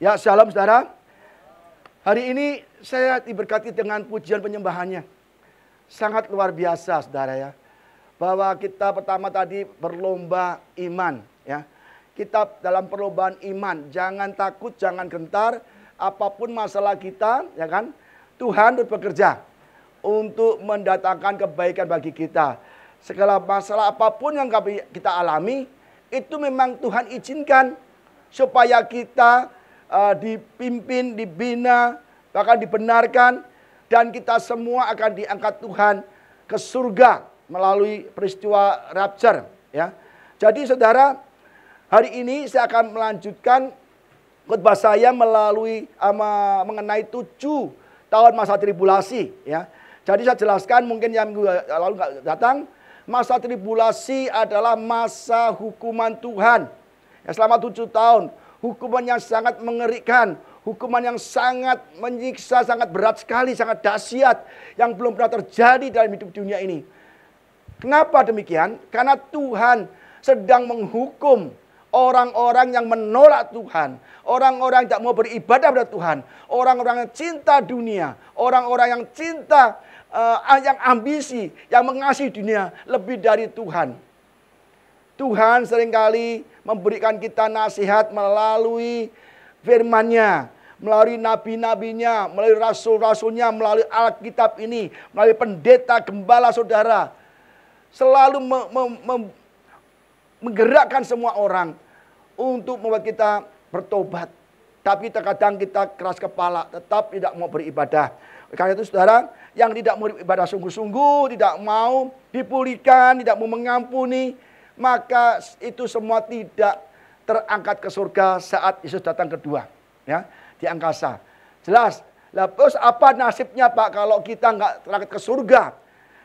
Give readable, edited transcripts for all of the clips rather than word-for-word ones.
Ya, shalom saudara. Hari ini saya diberkati dengan pujian penyembahannya. Sangat luar biasa saudara ya. Bahwa kita pertama tadi berlomba iman ya. Kita dalam perlombaan iman, jangan takut, jangan gentar, apapun masalah kita ya kan. Tuhan bekerja untuk mendatangkan kebaikan bagi kita. Segala masalah apapun yang kita alami, itu memang Tuhan izinkan supaya kita dipimpin, dibina, bahkan dibenarkan, dan kita semua akan diangkat Tuhan ke surga melalui peristiwa rapture ya. Jadi saudara, hari ini saya akan melanjutkan khotbah saya melalui mengenai 7 tahun masa tribulasi ya. Jadi saya jelaskan, mungkin yang lalu nggak datang, masa tribulasi adalah masa hukuman Tuhan ya, selama 7 tahun. Hukuman yang sangat mengerikan, hukuman yang sangat menyiksa, sangat berat sekali, sangat dahsyat, yang belum pernah terjadi dalam hidup dunia ini. Kenapa demikian? Karena Tuhan sedang menghukum orang-orang yang menolak Tuhan, orang-orang yang tidak mau beribadah pada Tuhan, orang-orang yang cinta dunia, orang-orang yang cinta, yang ambisi, yang mengasihi dunia lebih dari Tuhan. Tuhan seringkali memberikan kita nasihat melalui firman-Nya, melalui nabi-nabinya, melalui rasul-rasulnya, melalui Alkitab ini, melalui pendeta, gembala, saudara. Selalu menggerakkan semua orang untuk membuat kita bertobat. Tapi terkadang kita keras kepala, tetap tidak mau beribadah. Karena itu saudara, yang tidak mau beribadah sungguh-sungguh, tidak mau dipulihkan, tidak mau mengampuni, maka itu semua tidak terangkat ke surga saat Yesus datang kedua ya, di angkasa. Jelas. Lah terus apa nasibnya Pak kalau kita nggak terangkat ke surga?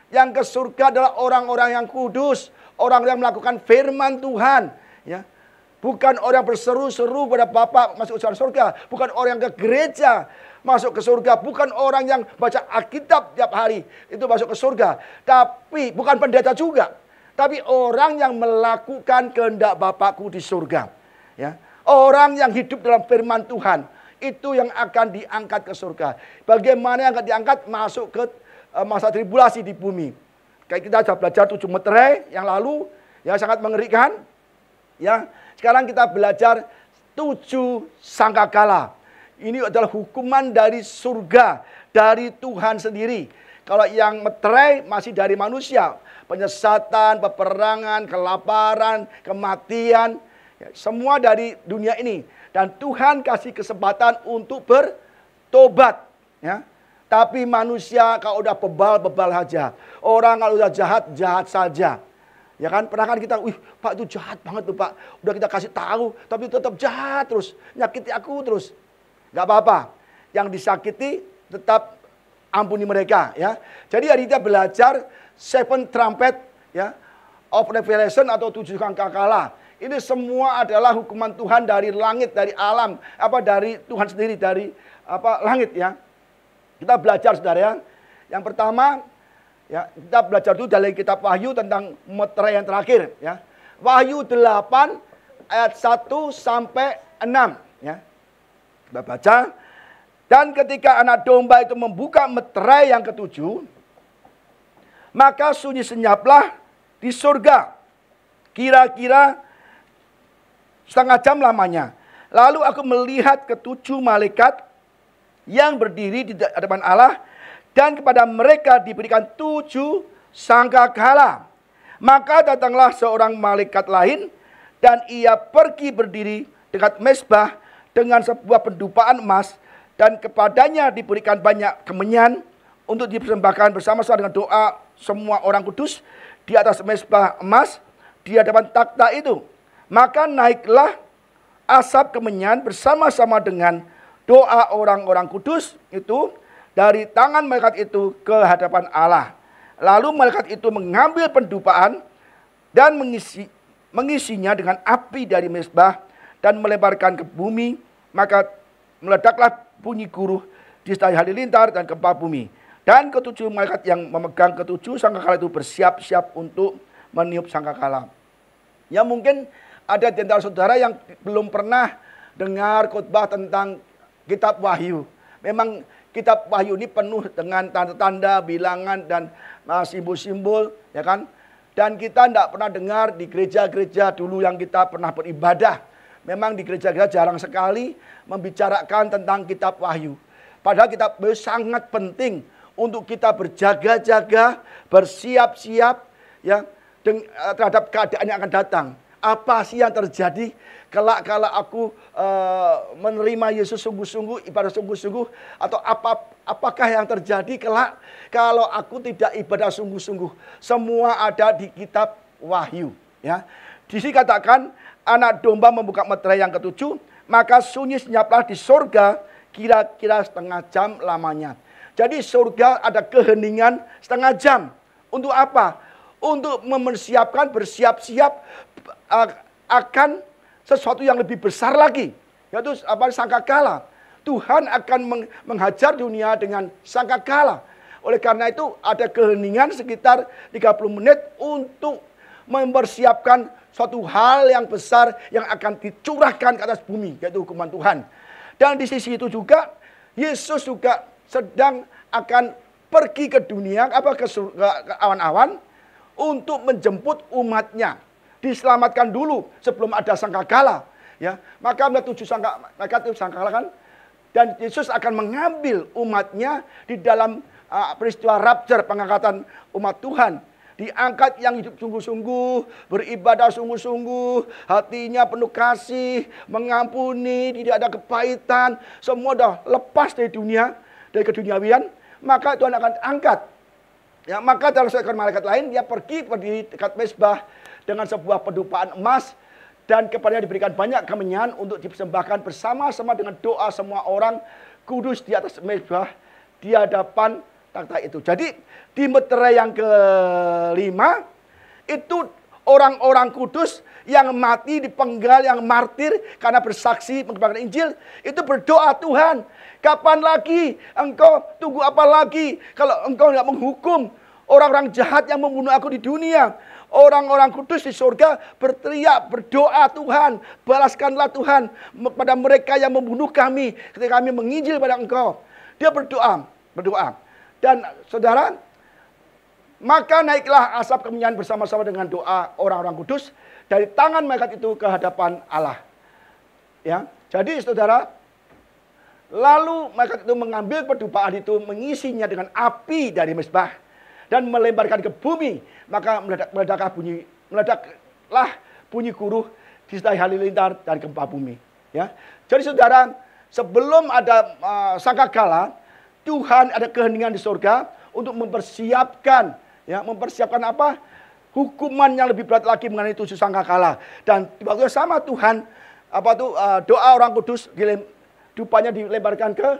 Yang ke surga adalah orang-orang yang kudus, orang yang melakukan firman Tuhan ya. Bukan orang berseru-seru pada Bapa masuk ke surga, bukan orang yang ke gereja masuk ke surga, bukan orang yang baca Alkitab tiap hari itu masuk ke surga, tapi bukan pendeta juga. Tapi orang yang melakukan kehendak Bapakku di surga. Ya. Orang yang hidup dalam firman Tuhan. Itu yang akan diangkat ke surga. Bagaimana yang akan diangkat masuk ke masa tribulasi di bumi. Kayak kita sudah belajar 7 meterai yang lalu. Ya, sangat mengerikan. Ya. Sekarang kita belajar 7 sangkakala. Ini adalah hukuman dari surga. Dari Tuhan sendiri. Kalau yang meterai masih dari manusia. Penyesatan, peperangan, kelaparan, kematian. Ya, semua dari dunia ini. Dan Tuhan kasih kesempatan untuk bertobat. Ya. Tapi manusia kalau udah bebal saja. Orang kalau udah jahat, jahat saja. Ya kan, pernah kan kita, wih Pak itu jahat banget tuh Pak. Udah kita kasih tahu, tapi tetap jahat terus. Nyakiti aku terus. Gak apa-apa. Yang disakiti tetap ampuni mereka. Ya. Jadi hari kita belajar 7 trumpet ya, of Revelation atau 7 sangkakala. Ini semua adalah hukuman Tuhan dari langit, dari alam, dari Tuhan sendiri, dari langit ya. Kita belajar saudara ya. Yang pertama ya, kita belajar dulu dari kitab Wahyu tentang meterai yang terakhir ya. Wahyu 8 ayat 1 sampai 6 ya. Kita baca. Dan ketika anak domba itu membuka meterai yang ke-7, maka sunyi senyaplah di surga. Kira-kira setengah jam lamanya. Lalu aku melihat ke-7 malaikat yang berdiri di hadapan Allah. Dan kepada mereka diberikan 7 sangkakala. Maka datanglah seorang malaikat lain. Dan ia pergi berdiri dekat mezbah dengan sebuah pendupaan emas. Dan kepadanya diberikan banyak kemenyan untuk dipersembahkan bersama-sama dengan doa semua orang kudus di atas mezbah emas di hadapan takhta itu. Maka naiklah asap kemenyan bersama-sama dengan doa orang-orang kudus itu dari tangan malaikat itu ke hadapan Allah. Lalu malaikat itu mengambil pendupaan dan mengisinya dengan api dari mezbah dan melemparkan ke bumi. Maka meledaklah bunyi guruh di Istana Halilintar dan gempa bumi. Dan ke-7 malaikat yang memegang ke-7 sangkakala itu bersiap-siap untuk meniup sangkakala. Ya mungkin ada di antara saudara yang belum pernah dengar khotbah tentang kitab Wahyu. Memang kitab Wahyu ini penuh dengan tanda-tanda, bilangan, dan simbol-simbol, ya kan? Dan kita tidak pernah dengar di gereja-gereja dulu yang kita pernah beribadah. Memang di gereja-gereja jarang sekali membicarakan tentang kitab Wahyu. Padahal kitab Wahyu sangat penting untuk kita berjaga-jaga, bersiap-siap, ya, terhadap keadaan yang akan datang. Apa sih yang terjadi kelak kalau aku menerima Yesus sungguh-sungguh, ibadah sungguh-sungguh, atau apakah yang terjadi kelak kalau aku tidak ibadah sungguh-sungguh? Semua ada di kitab Wahyu, ya. Di sini katakan anak domba membuka meterai yang ketujuh, maka sunyi senyaplah di surga kira-kira setengah jam lamanya. Jadi surga ada keheningan setengah jam. Untuk apa? Untuk mempersiapkan, bersiap-siap akan sesuatu yang lebih besar lagi, yaitu sangkakala. Tuhan akan menghajar dunia dengan sangkakala. Oleh karena itu ada keheningan sekitar 30 menit untuk mempersiapkan suatu hal yang besar yang akan dicurahkan ke atas bumi, yaitu hukuman Tuhan. Dan di sisi itu juga Yesus juga sedang akan pergi ke dunia, ke awan-awan untuk menjemput umatnya. Diselamatkan dulu sebelum ada sangkakala, ya. Maka mereka tujuh sangkakala kan, dan Yesus akan mengambil umatnya di dalam peristiwa rapture, pengangkatan umat Tuhan. Diangkat yang hidup sungguh-sungguh, beribadah sungguh-sungguh, hatinya penuh kasih, mengampuni, tidak ada kepahitan, semua dah lepas dari dunia, dari keduniawian, maka Tuhan akan angkat. Ya, maka dalam seekor malaikat lain dia pergi berdiri dekat mezbah dengan sebuah pedupaan emas, dan kepadanya diberikan banyak kemenyan untuk dipersembahkan bersama-sama dengan doa semua orang kudus di atas mezbah di hadapan takhta itu. Jadi di meterai yang kelima itu orang-orang kudus yang mati dipenggal, yang martir karena bersaksi mengabarkan Injil, itu berdoa, Tuhan, kapan lagi engkau, tunggu apa lagi kalau engkau tidak menghukum orang-orang jahat yang membunuh aku di dunia. Orang-orang kudus di surga berteriak, berdoa, Tuhan, balaskanlah Tuhan pada mereka yang membunuh kami ketika kami menginjil pada engkau. Dia berdoa. Dan saudara, maka naiklah asap kemenyan bersama-sama dengan doa orang-orang kudus dari tangan malaikat itu ke hadapan Allah. Ya, jadi saudara, lalu malaikat itu mengambil pedupaan itu, mengisinya dengan api dari mezbah dan melemparkan ke bumi, maka meledaklah bunyi guruh disertai halilintar dan gempa bumi. Ya, jadi saudara, sebelum ada sangkakala, Tuhan ada keheningan di surga untuk mempersiapkan, ya, mempersiapkan apa? Hukuman yang lebih berat lagi mengenai 7 sangkakala. Dan di waktu yang sama Tuhan doa orang kudus dupanya dilemparkan ke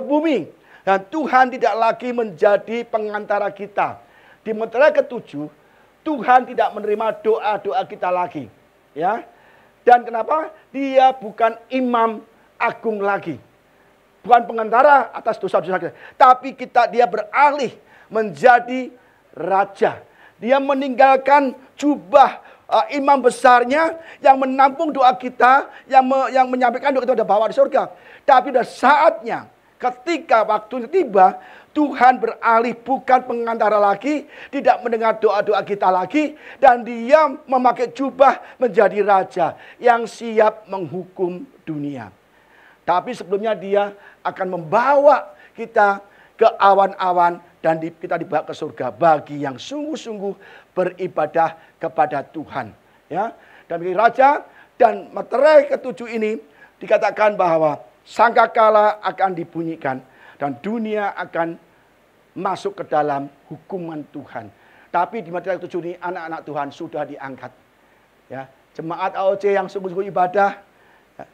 bumi. Dan Tuhan tidak lagi menjadi pengantara kita. Di meterai ke-7, Tuhan tidak menerima doa-doa kita lagi. Ya. Dan kenapa? Dia bukan imam agung lagi. Bukan pengantara atas dosa-dosa kita. Tapi dia beralih menjadi raja. Dia meninggalkan jubah imam besarnya yang menampung doa kita, yang menyampaikan doa kita sudah bawa di surga. Tapi sudah saatnya, ketika waktu tiba, Tuhan beralih bukan pengantara lagi, tidak mendengar doa-doa kita lagi, dan dia memakai jubah menjadi raja yang siap menghukum dunia. Tapi sebelumnya dia akan membawa kita ke awan-awan dan kita dibawa ke surga bagi yang sungguh-sungguh beribadah kepada Tuhan. Ya, dan bagi raja dan meterai ke-7 ini dikatakan bahwa sangkakala akan dibunyikan dan dunia akan masuk ke dalam hukuman Tuhan. Tapi di meterai ke-7 ini anak-anak Tuhan sudah diangkat. Ya, jemaat AOC yang sungguh-sungguh ibadah,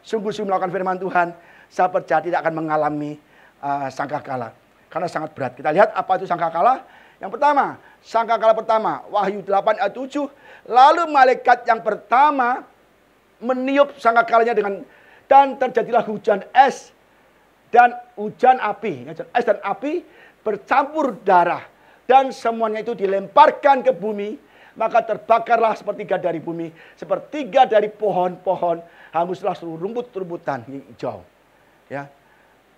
sungguh-sungguh melakukan firman Tuhan, saya percaya tidak akan mengalami sangkakala. Karena sangat berat. Kita lihat apa itu sangkakala. Yang pertama, sangkakala pertama, Wahyu 8 ayat 7. Lalu malaikat yang pertama meniup sangkakalanya dan terjadilah hujan es dan hujan api. Es dan api bercampur darah. Dan semuanya itu dilemparkan ke bumi. maka terbakarlah sepertiga dari bumi, sepertiga dari pohon-pohon, hanguslah seluruh rumput-rumputan hijau. Ya,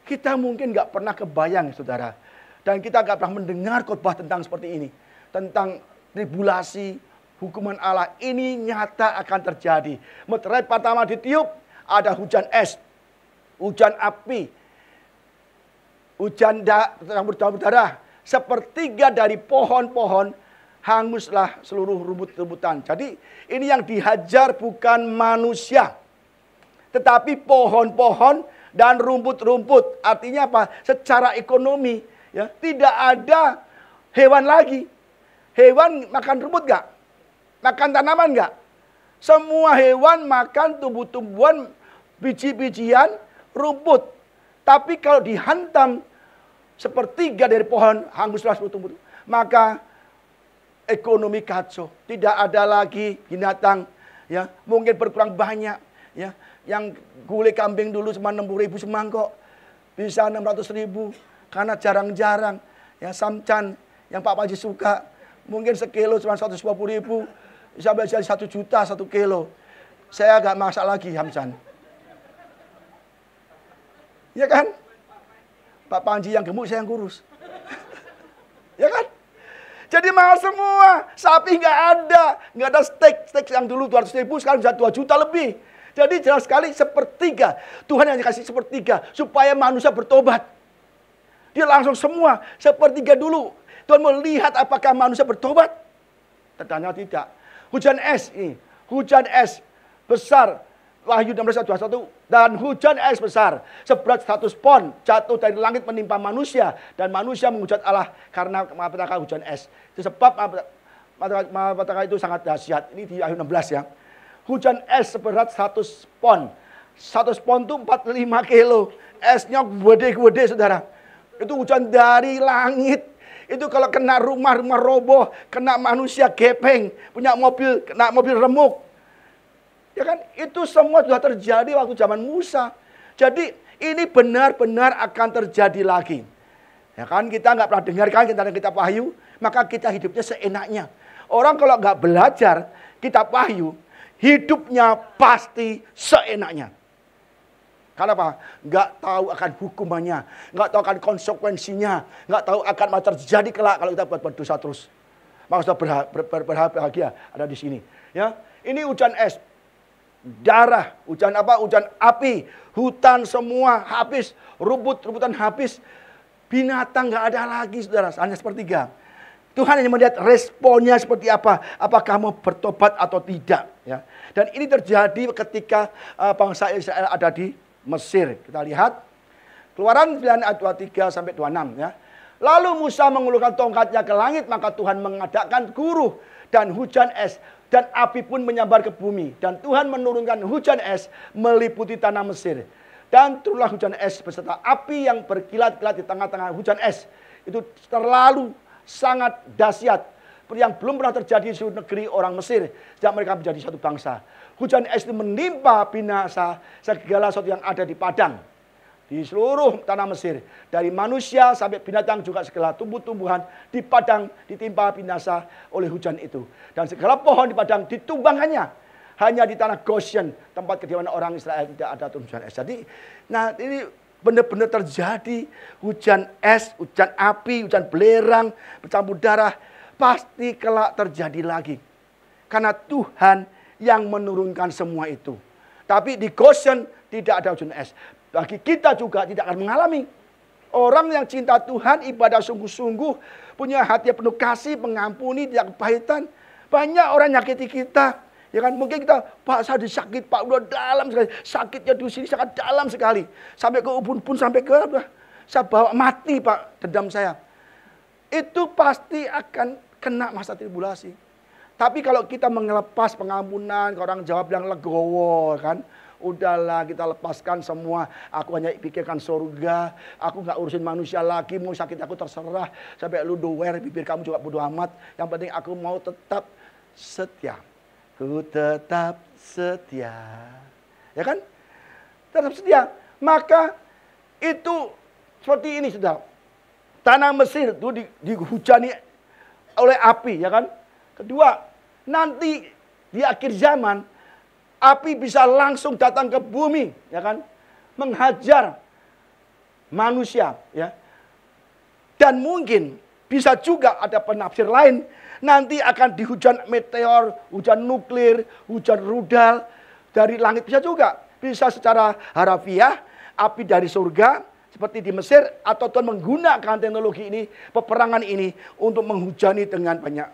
kita mungkin nggak pernah kebayang, saudara, dan kita nggak pernah mendengar khotbah tentang seperti ini, tentang tribulasi, hukuman Allah ini nyata akan terjadi. Meterai pertama ditiup, ada hujan es, hujan api, hujan berdarah, sepertiga dari pohon-pohon hanguslah seluruh rumput-rumputan. Jadi ini yang dihajar bukan manusia, tetapi pohon-pohon dan rumput-rumput. Artinya apa? Secara ekonomi, ya, tidak ada hewan lagi. Hewan makan rumput nggak? Makan tanaman nggak? Semua hewan makan tumbuh-tumbuhan, biji-bijian, rumput. Tapi kalau dihantam sepertiga dari pohon, hanguslah seluruh tumbuh. Maka ekonomi kacau, tidak ada lagi binatang, ya, mungkin berkurang banyak, ya. Yang gulai kambing dulu cuma 60.000 semangkok, bisa 600.000 karena jarang-jarang, ya. Samcan yang Pak Panji suka, mungkin sekilo cuma 120.000, sampai jadi 1 juta 1 kilo. Saya agak masak lagi samcan, ya kan? Pak Panji yang gemuk, saya yang kurus, ya kan? Jadi mahal semua, sapi nggak ada steak yang dulu 200.000 sekarang bisa 2 juta lebih. Jadi jelas sekali sepertiga, Tuhan hanya kasih sepertiga supaya manusia bertobat. Dia langsung semua sepertiga dulu. Tuhan melihat apakah manusia bertobat. Ternyata tidak. Hujan es ini, hujan es besar. Wahyu 16:21, dan hujan es besar seberat 100 pon jatuh dari langit menimpa manusia, dan manusia menghujat Allah karena malapetaka hujan es. Itu sebab malapetaka itu sangat dahsyat. Ini di Wahyu 16 ya. Hujan es seberat 100 pon. 100 pon itu 45 kilo. Esnya gede-gede, saudara. Itu hujan dari langit. Itu kalau kena rumah-rumah roboh, kena manusia gepeng, punya mobil, kena mobil remuk. Ya kan? Itu semua sudah terjadi waktu zaman Musa. Jadi ini benar-benar akan terjadi lagi. Ya kan? Kita nggak pernah dengarkan kitab Wahyu, maka kita hidupnya seenaknya. Orang kalau nggak belajar kitab Wahyu, hidupnya pasti seenaknya. Karena apa? Nggak tahu akan hukumannya, nggak tahu akan konsekuensinya, nggak tahu akan apa terjadi kelak kalau kita buat dosa terus. Maka sudah berbahagia ada di sini. Ya, ini hujan es. Darah, hujan apa? Hujan api, hutan semua habis, rumput-rumputan habis, binatang nggak ada lagi, saudara, hanya sepertiga. Tuhan hanya melihat responnya seperti apa, apakah mau bertobat atau tidak, ya. Dan ini terjadi ketika bangsa Israel ada di Mesir. Kita lihat Keluaran 9 ayat 23 sampai 26, ya. Lalu Musa mengulurkan tongkatnya ke langit, maka Tuhan mengadakan guruh dan hujan es. Dan api pun menyambar ke bumi. Dan Tuhan menurunkan hujan es meliputi tanah Mesir. Dan turunlah hujan es beserta api yang berkilat-kilat di tengah-tengah hujan es. Itu terlalu sangat dahsyat. Yang belum pernah terjadi di seluruh negeri orang Mesir. Sejak mereka menjadi satu bangsa. Hujan es itu menimpa binasa segala sesuatu yang ada di padang. Di seluruh tanah Mesir. Dari manusia sampai binatang juga segala tumbuh-tumbuhan di padang ditimpa binasa oleh hujan itu. Dan segala pohon di padang ditumbangannya. Hanya di tanah Goshen, tempat kediaman orang Israel, tidak ada hujan es. Jadi, nah ini benar-benar terjadi hujan es, hujan api, hujan belerang, bercampur darah. Pasti kelak terjadi lagi. Karena Tuhan yang menurunkan semua itu. Tapi di Goshen tidak ada hujan es. Bagi kita juga tidak akan mengalami. Orang yang cinta Tuhan, ibadah sungguh-sungguh, punya hati yang penuh kasih, mengampuni, tidak kepahitan. Banyak orang nyakiti kita. Ya kan, mungkin kita, Pak saya disakit, Pak udah dalam sekali. Sakitnya di sini sangat dalam sekali. Sampai ke ubun pun, sampai ke, saya bawa mati Pak, dendam saya. Itu pasti akan kena masa tribulasi. Tapi kalau kita mengelepas pengampunan, orang jawab yang legowo kan. Udahlah kita lepaskan semua. Aku hanya pikirkan surga. Aku gak urusin manusia lagi. Mau sakit aku terserah. Sampai lu doer bibir kamu juga bodo amat. Yang penting aku mau tetap setia. Ku tetap setia. Ya kan? Tetap setia. Maka itu seperti ini sudah. Tanah Mesir itu dihujani oleh api. Ya kan? Kedua, Nanti di akhir zaman, api bisa langsung datang ke bumi, ya kan? Menghajar manusia, ya. Dan mungkin bisa juga ada penafsir lain, nanti akan dihujan meteor, hujan nuklir, hujan rudal dari langit, bisa juga. Bisa secara harafiah, api dari surga seperti di Mesir, atau Tuhan menggunakan teknologi ini, peperangan ini untuk menghujani dengan banyak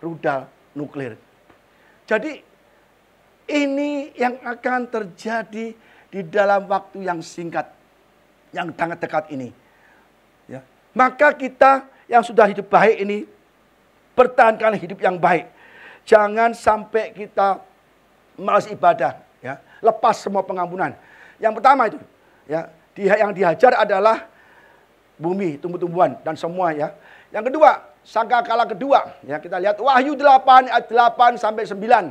rudal nuklir. Jadi ini yang akan terjadi di dalam waktu yang singkat, yang sangat dekat ini. Ya. Maka kita yang sudah hidup baik ini, pertahankan hidup yang baik. Jangan sampai kita malas ibadah, ya. Lepas semua pengampunan. Yang pertama itu, ya, yang dihajar adalah bumi, tumbuh-tumbuhan dan semua, ya. Yang kedua, sangkakala kedua, ya, kita lihat Wahyu 8 ayat 8 sampai 9.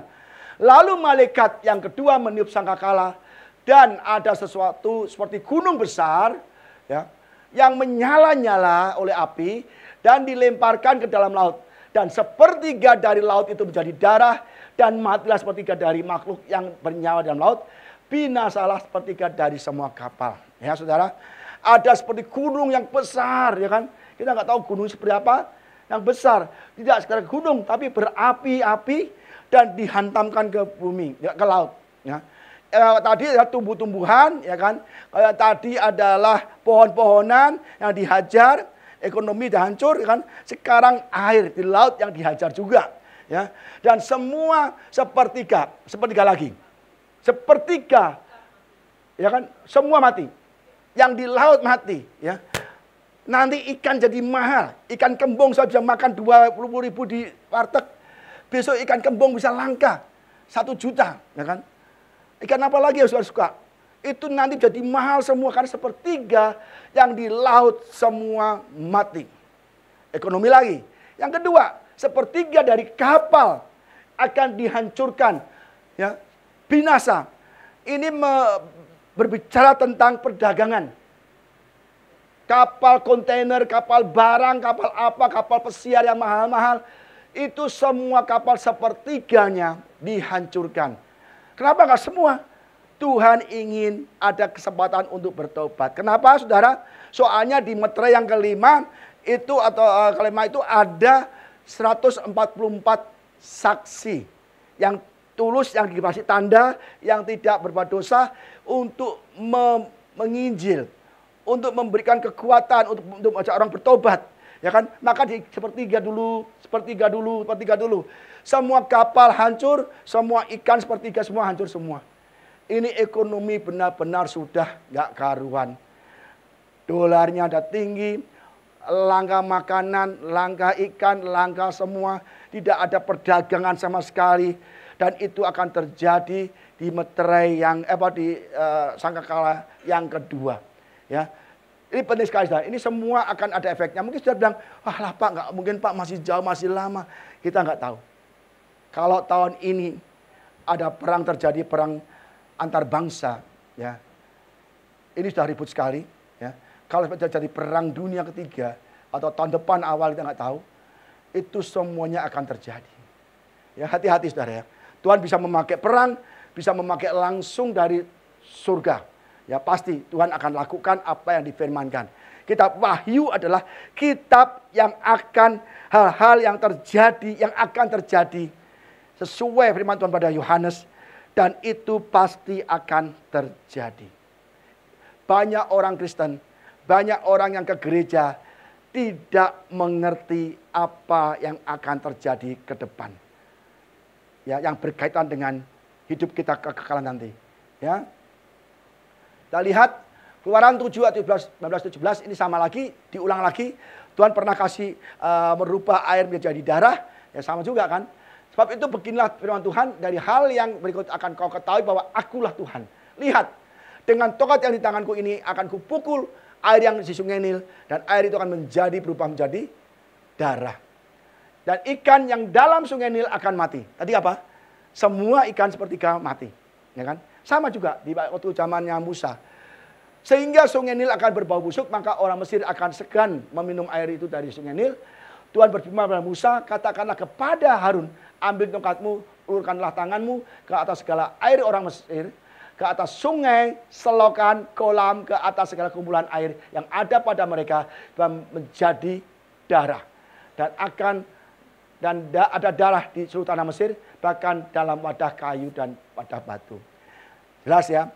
Lalu malaikat yang kedua meniup sangkakala, dan ada sesuatu seperti gunung besar, ya, yang menyala-nyala oleh api dan dilemparkan ke dalam laut. Dan sepertiga dari laut itu menjadi darah, dan matilah sepertiga dari makhluk yang bernyawa dalam laut. Binasalah sepertiga dari semua kapal. Ya saudara, ada seperti gunung yang besar, ya kan? Kita nggak tahu gunung seperti apa, yang besar. Tidak sekedar gunung, tapi berapi-api dan dihantamkan ke bumi, ya, ke laut. Ya. Tadi adalah tumbuh-tumbuhan, ya kan? Tadi adalah pohon-pohonan yang dihajar, ekonomi dah hancur, ya kan? Sekarang air di laut yang dihajar juga, ya. Dan semua sepertiga lagi. Sepertiga, ya kan? Semua mati. Yang di laut mati, ya. Nanti ikan jadi mahal. Ikan kembung saya bisa makan 20.000 di warteg. Besok ikan kembung bisa langka 1 juta, ya kan? Ikan apa lagi yang suka? Itu nanti jadi mahal semua karena sepertiga yang di laut semua mati. Ekonomi lagi. Yang kedua, sepertiga dari kapal akan dihancurkan, ya, binasa. Ini berbicara tentang perdagangan. Kapal kontainer, kapal barang, kapal apa, kapal pesiar yang mahal-mahal, itu semua kapal sepertiganya dihancurkan. Kenapa nggak semua? Tuhan ingin ada kesempatan untuk bertobat. Kenapa, saudara? Soalnya di meterai yang kelima itu ada 144 saksi yang tulus, yang dikasih tanda, yang tidak berbuat dosa untuk menginjil, untuk memberikan kekuatan untuk ajak orang bertobat, ya kan? Maka di sepertiga dulu. Semua kapal hancur, semua ikan sepertiga semua hancur semua. Ini ekonomi benar-benar sudah nggak karuan. Dolarnya ada tinggi, langka makanan, langka ikan, langka semua. Tidak ada perdagangan sama sekali. Dan itu akan terjadi di meterai yang sangkakala yang kedua. Ya, ini penting sekali, saudara. Ini semua akan ada efeknya. Mungkin sudah bilang, wah lah Pak, nggak mungkin Pak, masih jauh, masih lama. Kita nggak tahu. Kalau tahun ini ada perang terjadi, perang antar bangsa, ya, ini sudah ribut sekali. Ya. Kalau terjadi perang dunia ketiga atau tahun depan awal kita nggak tahu, itu semuanya akan terjadi. Ya, hati-hati, saudara. Ya. Tuhan bisa memakai perang, bisa memakai langsung dari surga. Ya, pasti Tuhan akan lakukan apa yang difirmankan. Kitab Wahyu adalah kitab yang akan hal-hal yang terjadi, yang akan terjadi sesuai firman Tuhan pada Yohanes, dan itu pasti akan terjadi. Banyak orang Kristen, banyak orang yang ke gereja tidak mengerti apa yang akan terjadi ke depan. Ya, yang berkaitan dengan hidup kita kekekalan nanti. Ya. Kita lihat Keluaran 7 ayat 19-17 ini sama lagi, diulang lagi. Tuhan pernah kasih merubah air menjadi darah, ya sama juga kan. Sebab itu beginilah firman Tuhan, dari hal yang berikut akan kau ketahui bahwa akulah Tuhan. Lihat, dengan tongkat yang di tanganku ini akan kupukul air yang di sungai Nil, dan air itu akan berubah menjadi darah. Dan ikan yang dalam sungai Nil akan mati. Tadi apa? Semua ikan sepertiga mati. Ya kan? Sama juga di waktu zamannya Musa. Sehingga sungai Nil akan berbau busuk, maka orang Mesir akan segan meminum air itu dari sungai Nil. Tuhan berfirman kepada Musa, katakanlah kepada Harun, ambil tongkatmu, ulurkanlah tanganmu ke atas segala air orang Mesir, ke atas sungai, selokan, kolam, ke atas segala kumpulan air yang ada pada mereka dan menjadi darah. Dan ada darah di seluruh tanah Mesir, bahkan dalam wadah kayu dan wadah batu. Jelas ya,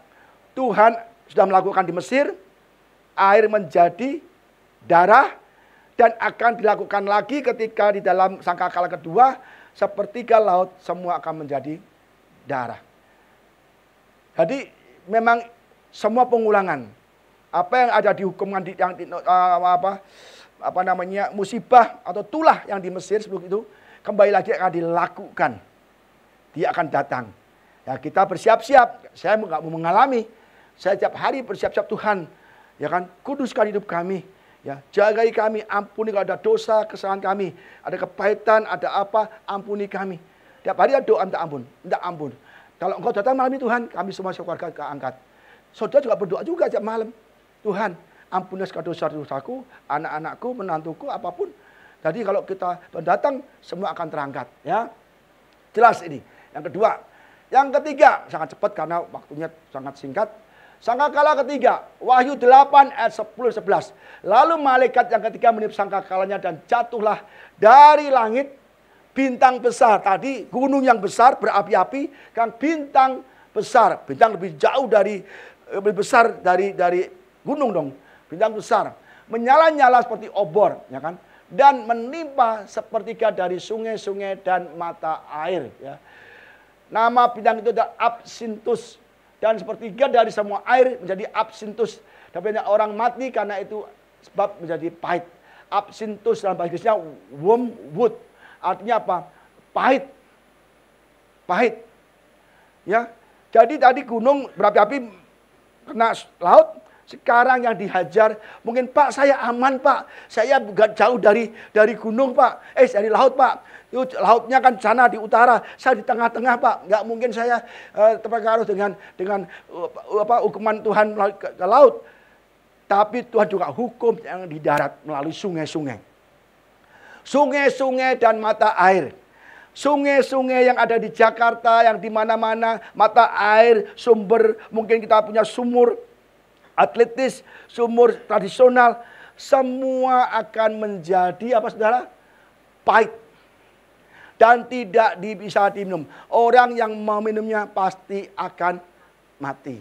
Tuhan sudah melakukan di Mesir, air menjadi darah, dan akan dilakukan lagi ketika di dalam sangkakala kedua, sepertiga laut semua akan menjadi darah. Jadi memang semua pengulangan apa yang ada di hukuman musibah atau tulah yang di Mesir sebelum itu kembali lagi akan dilakukan. Dia akan datang. Ya, kita bersiap-siap. Saya nggak mau mengalami. Saya setiap hari bersiap-siap Tuhan. Ya kan, kuduskan hidup kami. Ya, jagai kami, ampuni kalau ada dosa, kesalahan kami, ada kepahitan, ada apa, ampuni kami. Tiap hari ada doa minta ampun, minta ampun. Kalau engkau datang malam ini Tuhan, kami semua keluarga keangkat. Saudara juga berdoa juga setiap malam. Tuhan, ampuni segala dosa-dosaku, anak-anakku, menantuku, apapun. Jadi kalau kita datang, semua akan terangkat. Ya, jelas ini. Yang kedua, yang ketiga, sangat cepat karena waktunya sangat singkat. Sangkakala ketiga, Wahyu 8 ayat 10-11. Lalu malaikat yang ketiga meniup sangkakalanya dan jatuhlah dari langit bintang besar. Tadi gunung yang besar berapi-api, kan bintang besar. Bintang lebih jauh lebih besar dari gunung dong. Bintang besar. Menyala-nyala seperti obor, ya kan? Dan menimpa sepertiga dari sungai-sungai dan mata air. Ya. Nama bintang itu adalah Absinthus. Dan sepertiga dari semua air menjadi Absinthus. Dan banyak orang mati karena itu sebab menjadi pahit. Absinthus dalam bahasa Inggrisnya wormwood. Artinya apa? Pahit. Pahit. Ya. Jadi tadi gunung berapi-api kena laut. Sekarang yang dihajar, mungkin Pak saya aman Pak, saya bukan jauh dari gunung Pak, dari laut Pak, lautnya kan sana di utara, saya di tengah-tengah Pak, nggak mungkin saya terpengaruh dengan hukuman Tuhan ke laut, tapi Tuhan juga hukum yang di darat melalui sungai-sungai, sungai-sungai dan mata air. Sungai-sungai yang ada di Jakarta, yang di mana-mana, mata air, sumber, mungkin kita punya sumur atletis, sumur tradisional, semua akan menjadi apa saudara? Pahit. Dan tidak bisa diminum. Orang yang meminumnya pasti akan mati.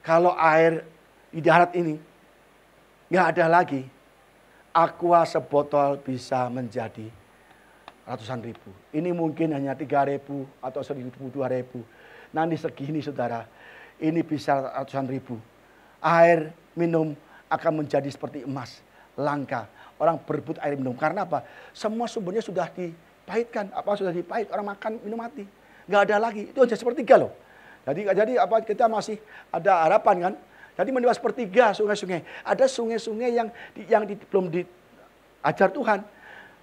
Kalau air di darat ini nggak ada lagi, aqua sebotol bisa menjadi ratusan ribu. Ini mungkin hanya 3.000 atau 1.000, 2.000. Nanti segini saudara, ini bisa ratusan ribu. Air minum akan menjadi seperti emas, langka. Orang berebut air minum. Karena apa? Semua sumbernya sudah dipahitkan. Apa sudah dipahit? Orang makan, minum mati. Nggak ada lagi. Itu hanya sepertiga loh. Jadi apa kita masih ada harapan kan? Jadi menimpa sepertiga sungai-sungai. Ada sungai-sungai yang belum diajar Tuhan.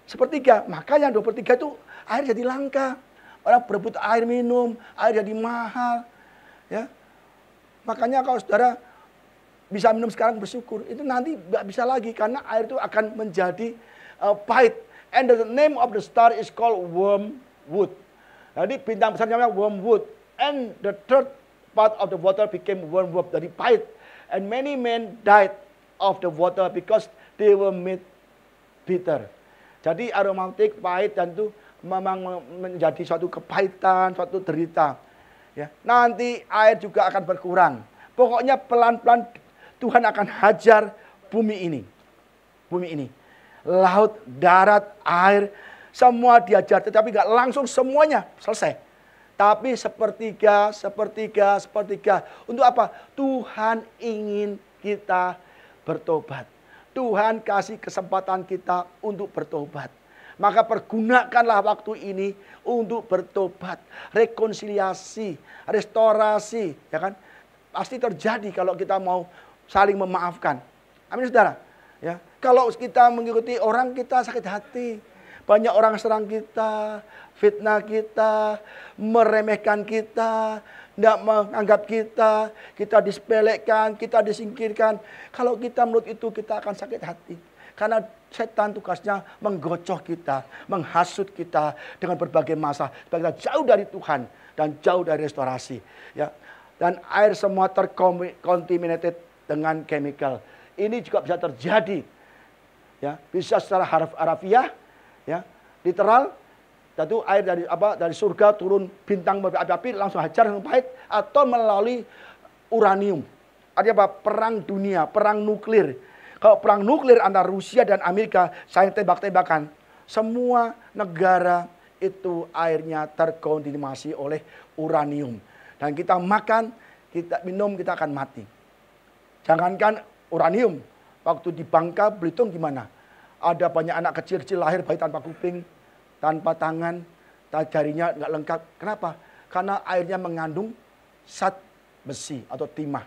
Sepertiga. Maka yang 2/3 itu air jadi langka. Orang berebut air minum, air jadi mahal. Ya. Makanya kalau saudara bisa minum sekarang bersyukur. Itu nanti nggak bisa lagi karena air itu akan menjadi pahit. And the name of the star is called wormwood. Jadi bintang besar namanya wormwood. And the third part of the water became wormwood. Jadi pahit. And many men died of the water because they were made bitter. Jadi aromatik, pahit, dan itu memang menjadi suatu kepahitan, suatu derita. Ya. Nanti air juga akan berkurang. Pokoknya pelan-pelan Tuhan akan hajar bumi ini. Bumi ini. Laut, darat, air, semua diajar. Tetapi nggak langsung semuanya selesai. Tapi sepertiga. Untuk apa? Tuhan ingin kita bertobat. Tuhan kasih kesempatan kita untuk bertobat. Maka pergunakanlah waktu ini untuk bertobat. Rekonsiliasi, restorasi. Ya kan? Pasti terjadi kalau kita mau saling memaafkan. Amin saudara. Ya, kalau kita mengikuti orang, kita sakit hati. Banyak orang serang kita, fitnah kita, meremehkan kita, tidak menganggap kita disepelekan, kita disingkirkan. Kalau kita menurut itu kita akan sakit hati. Karena Setan tugasnya menggocoh kita, menghasut kita dengan berbagai masalah supaya kita jauh dari Tuhan dan jauh dari restorasi. Ya, dan air semua terkontaminated dengan chemical. Ini juga bisa terjadi. Ya, bisa secara harafiah, ya, literal. Itu air dari surga turun bintang berapi-api langsung hajar langsung pahit, atau melalui uranium. Artinya apa? Perang dunia, perang nuklir. Kalau perang nuklir antara Rusia dan Amerika, saya tembak-tembakan. Semua negara itu airnya terkontaminasi oleh uranium. Dan kita makan, kita minum, kita akan mati. Jangankan uranium, waktu di Bangka Belitung gimana? Ada banyak anak kecil-kecil lahir bayi tanpa kuping, tanpa tangan, jarinya nggak lengkap. Kenapa? Karena airnya mengandung zat besi atau timah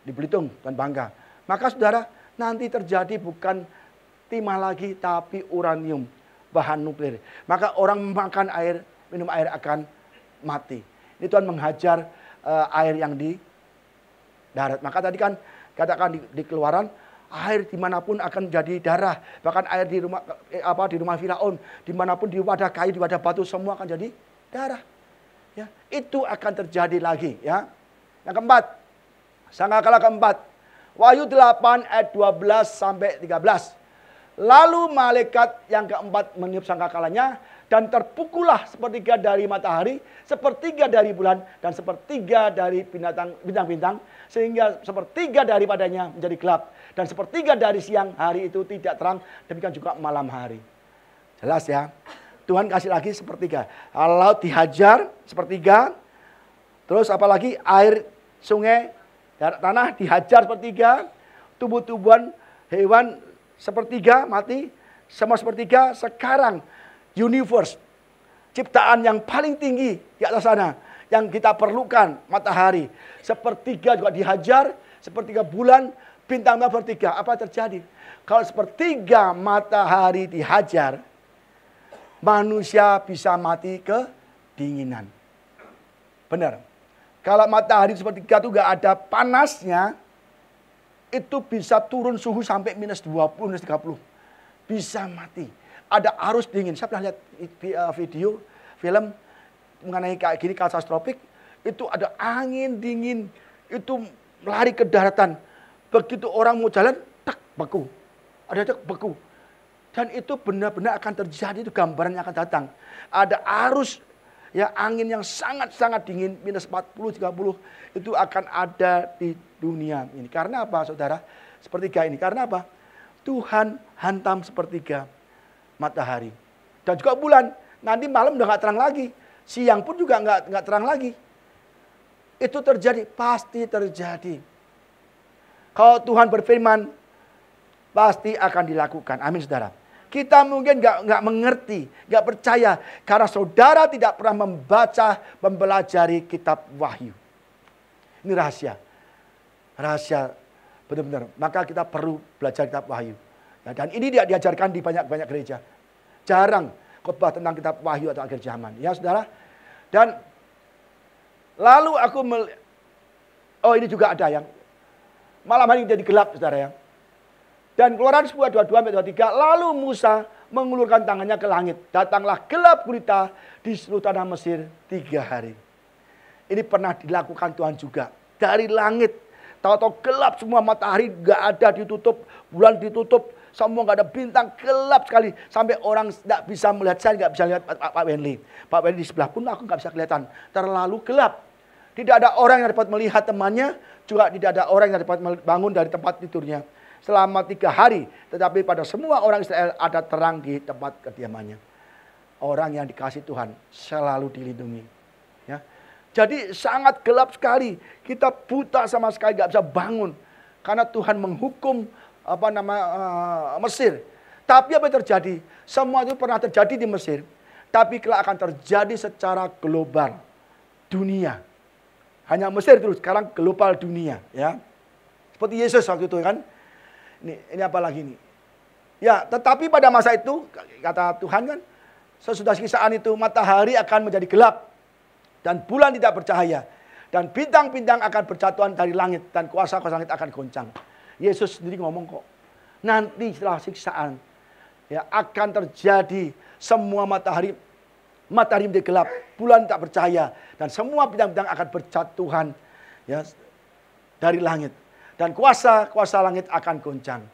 di Belitung dan Bangka. Maka saudara, nanti terjadi bukan timah lagi, tapi uranium, bahan nuklir. Maka orang makan air, minum air akan mati. Ini Tuhan menghajar air yang di darat. Maka tadi kan katakan di Keluaran, air dimanapun akan jadi darah. Bahkan air di rumah Firaun, dimanapun di wadah kayu, di wadah batu, semua akan jadi darah. Ya, itu akan terjadi lagi. Ya. Yang keempat, sangkakala keempat. Wahyu 8 ayat 12 sampai 13. Lalu malaikat yang keempat meniup sangkakalanya, dan terpukullah sepertiga dari matahari, sepertiga dari bulan, dan sepertiga dari bintang-bintang, sehingga sepertiga daripadanya menjadi gelap, dan sepertiga dari siang hari itu tidak terang, demikian juga malam hari. Jelas ya, Tuhan kasih lagi sepertiga. Laut dihajar sepertiga, terus apalagi air sungai, tanah dihajar sepertiga, tumbuh-tumbuhan, hewan sepertiga mati, semua sepertiga. Sekarang universe, ciptaan yang paling tinggi di atas sana, yang kita perlukan, matahari, sepertiga juga dihajar, sepertiga bulan, bintang sepertiga. Apa terjadi? Kalau sepertiga matahari dihajar, manusia bisa mati kedinginan. Benar. Kalau matahari sepertiga itu nggak ada panasnya, itu bisa turun suhu sampai minus 20, minus 30. Bisa mati. Ada arus dingin. Saya pernah lihat video, film mengenai kayak gini, katastrofik. Itu ada angin dingin, itu lari ke daratan. Begitu orang mau jalan, tak, beku. Ada tak, beku. Dan itu benar-benar akan terjadi, itu gambaran yang akan datang. Ada arus, ya, angin yang sangat-sangat dingin, minus 40, 30, itu akan ada di dunia ini. Karena apa, saudara? Sepertiga ini. Karena apa? Tuhan hantam sepertiga matahari. Dan juga bulan. Nanti malam udah nggak terang lagi. Siang pun juga nggak terang lagi. Itu terjadi, pasti terjadi. Kalau Tuhan berfirman, pasti akan dilakukan. Amin, saudara. Kita mungkin nggak mengerti, nggak percaya, karena saudara tidak pernah membaca, mempelajari kitab Wahyu. Ini rahasia, rahasia benar-benar. Maka kita perlu belajar kitab Wahyu. Ya, dan ini diajarkan di banyak-banyak gereja. Jarang khotbah tentang kitab Wahyu atau akhir zaman, ya saudara. Dan lalu aku ini juga ada yang malam hari jadi gelap, saudara ya. Dan Keluaran 10:22-23, lalu Musa mengulurkan tangannya ke langit. Datanglah gelap gulita di seluruh tanah Mesir 3 hari. Ini pernah dilakukan Tuhan juga. Dari langit, tahu-tahu gelap semua, matahari nggak ada, ditutup, bulan ditutup, semua nggak ada bintang, gelap sekali. Sampai orang nggak bisa melihat, saya nggak bisa lihat Pak Wenli. Pak Wenli di sebelah pun aku nggak bisa kelihatan. Terlalu gelap. Tidak ada orang yang dapat melihat temannya, juga tidak ada orang yang dapat bangun dari tempat tidurnya. Selama 3 hari, tetapi pada semua orang Israel ada terang di tempat kediamannya. Orang yang dikasih Tuhan selalu dilindungi. Ya. Jadi sangat gelap sekali. Kita buta sama sekali, nggak bisa bangun. Karena Tuhan menghukum Mesir. Tapi apa yang terjadi? Semua itu pernah terjadi di Mesir. Tapi kelak akan terjadi secara global. Dunia. Hanya Mesir terus, sekarang global dunia. Ya. Seperti Yesus waktu itu kan. Ini apa lagi nih? Ya, tetapi pada masa itu, kata Tuhan kan, sesudah siksaan itu matahari akan menjadi gelap. Dan bulan tidak bercahaya. Dan bintang-bintang akan berjatuhan dari langit. Dan kuasa-kuasa langit akan goncang. Yesus sendiri ngomong kok. nanti setelah siksaan, ya, akan terjadi semua matahari menjadi gelap, bulan tak bercahaya, dan semua bintang-bintang akan berjatuhan, ya, dari langit, dan kuasa langit akan goncang.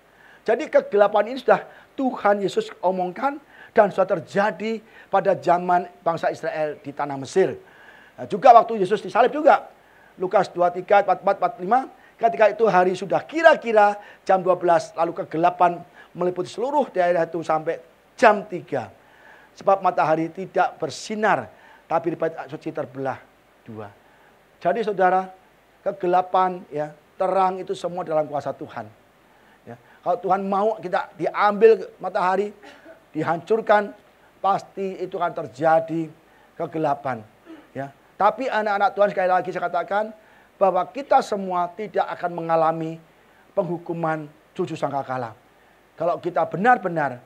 Jadi kegelapan ini sudah Tuhan Yesus omongkan dan sudah terjadi pada zaman bangsa Israel di tanah Mesir. Nah, juga waktu Yesus disalib juga, Lukas 23, 44, 45, ketika itu hari sudah kira-kira jam 12, lalu kegelapan meliputi seluruh daerah itu sampai jam 3. Sebab matahari tidak bersinar, tapi di bait suci terbelah dua. Jadi saudara, kegelapan, ya, terang itu semua dalam kuasa Tuhan. Ya, kalau Tuhan mau kita diambil matahari, dihancurkan, pasti itu akan terjadi kegelapan. Ya. Tapi anak-anak Tuhan, sekali lagi saya katakan bahwa kita semua tidak akan mengalami penghukuman jujur sangkakala. Kalau kita benar-benar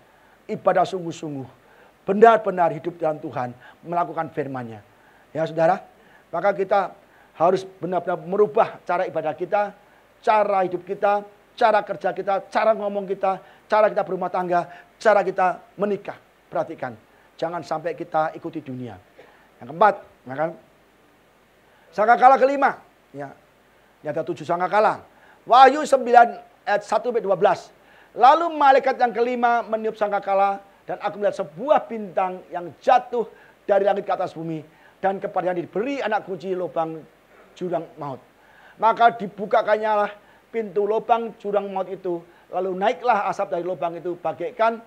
ibadah sungguh-sungguh, benar-benar hidup dalam Tuhan, melakukan firman-Nya. Ya saudara, maka kita harus benar-benar merubah cara ibadah kita, cara hidup kita, cara kerja kita, cara ngomong kita, cara kita berumah tangga, cara kita menikah. Perhatikan, jangan sampai kita ikuti dunia. Yang keempat, maka sangkakala kelima, ya, ada 7 sangkakala. Wahyu 9 ayat 1-12. Lalu malaikat yang kelima meniup sangkakala, dan aku melihat sebuah bintang yang jatuh dari langit ke atas bumi, dan kepadanya diberi anak kunci lubang jurang maut. Maka dibukakannya lah pintu lubang jurang maut itu, lalu naiklah asap dari lubang itu bagaikan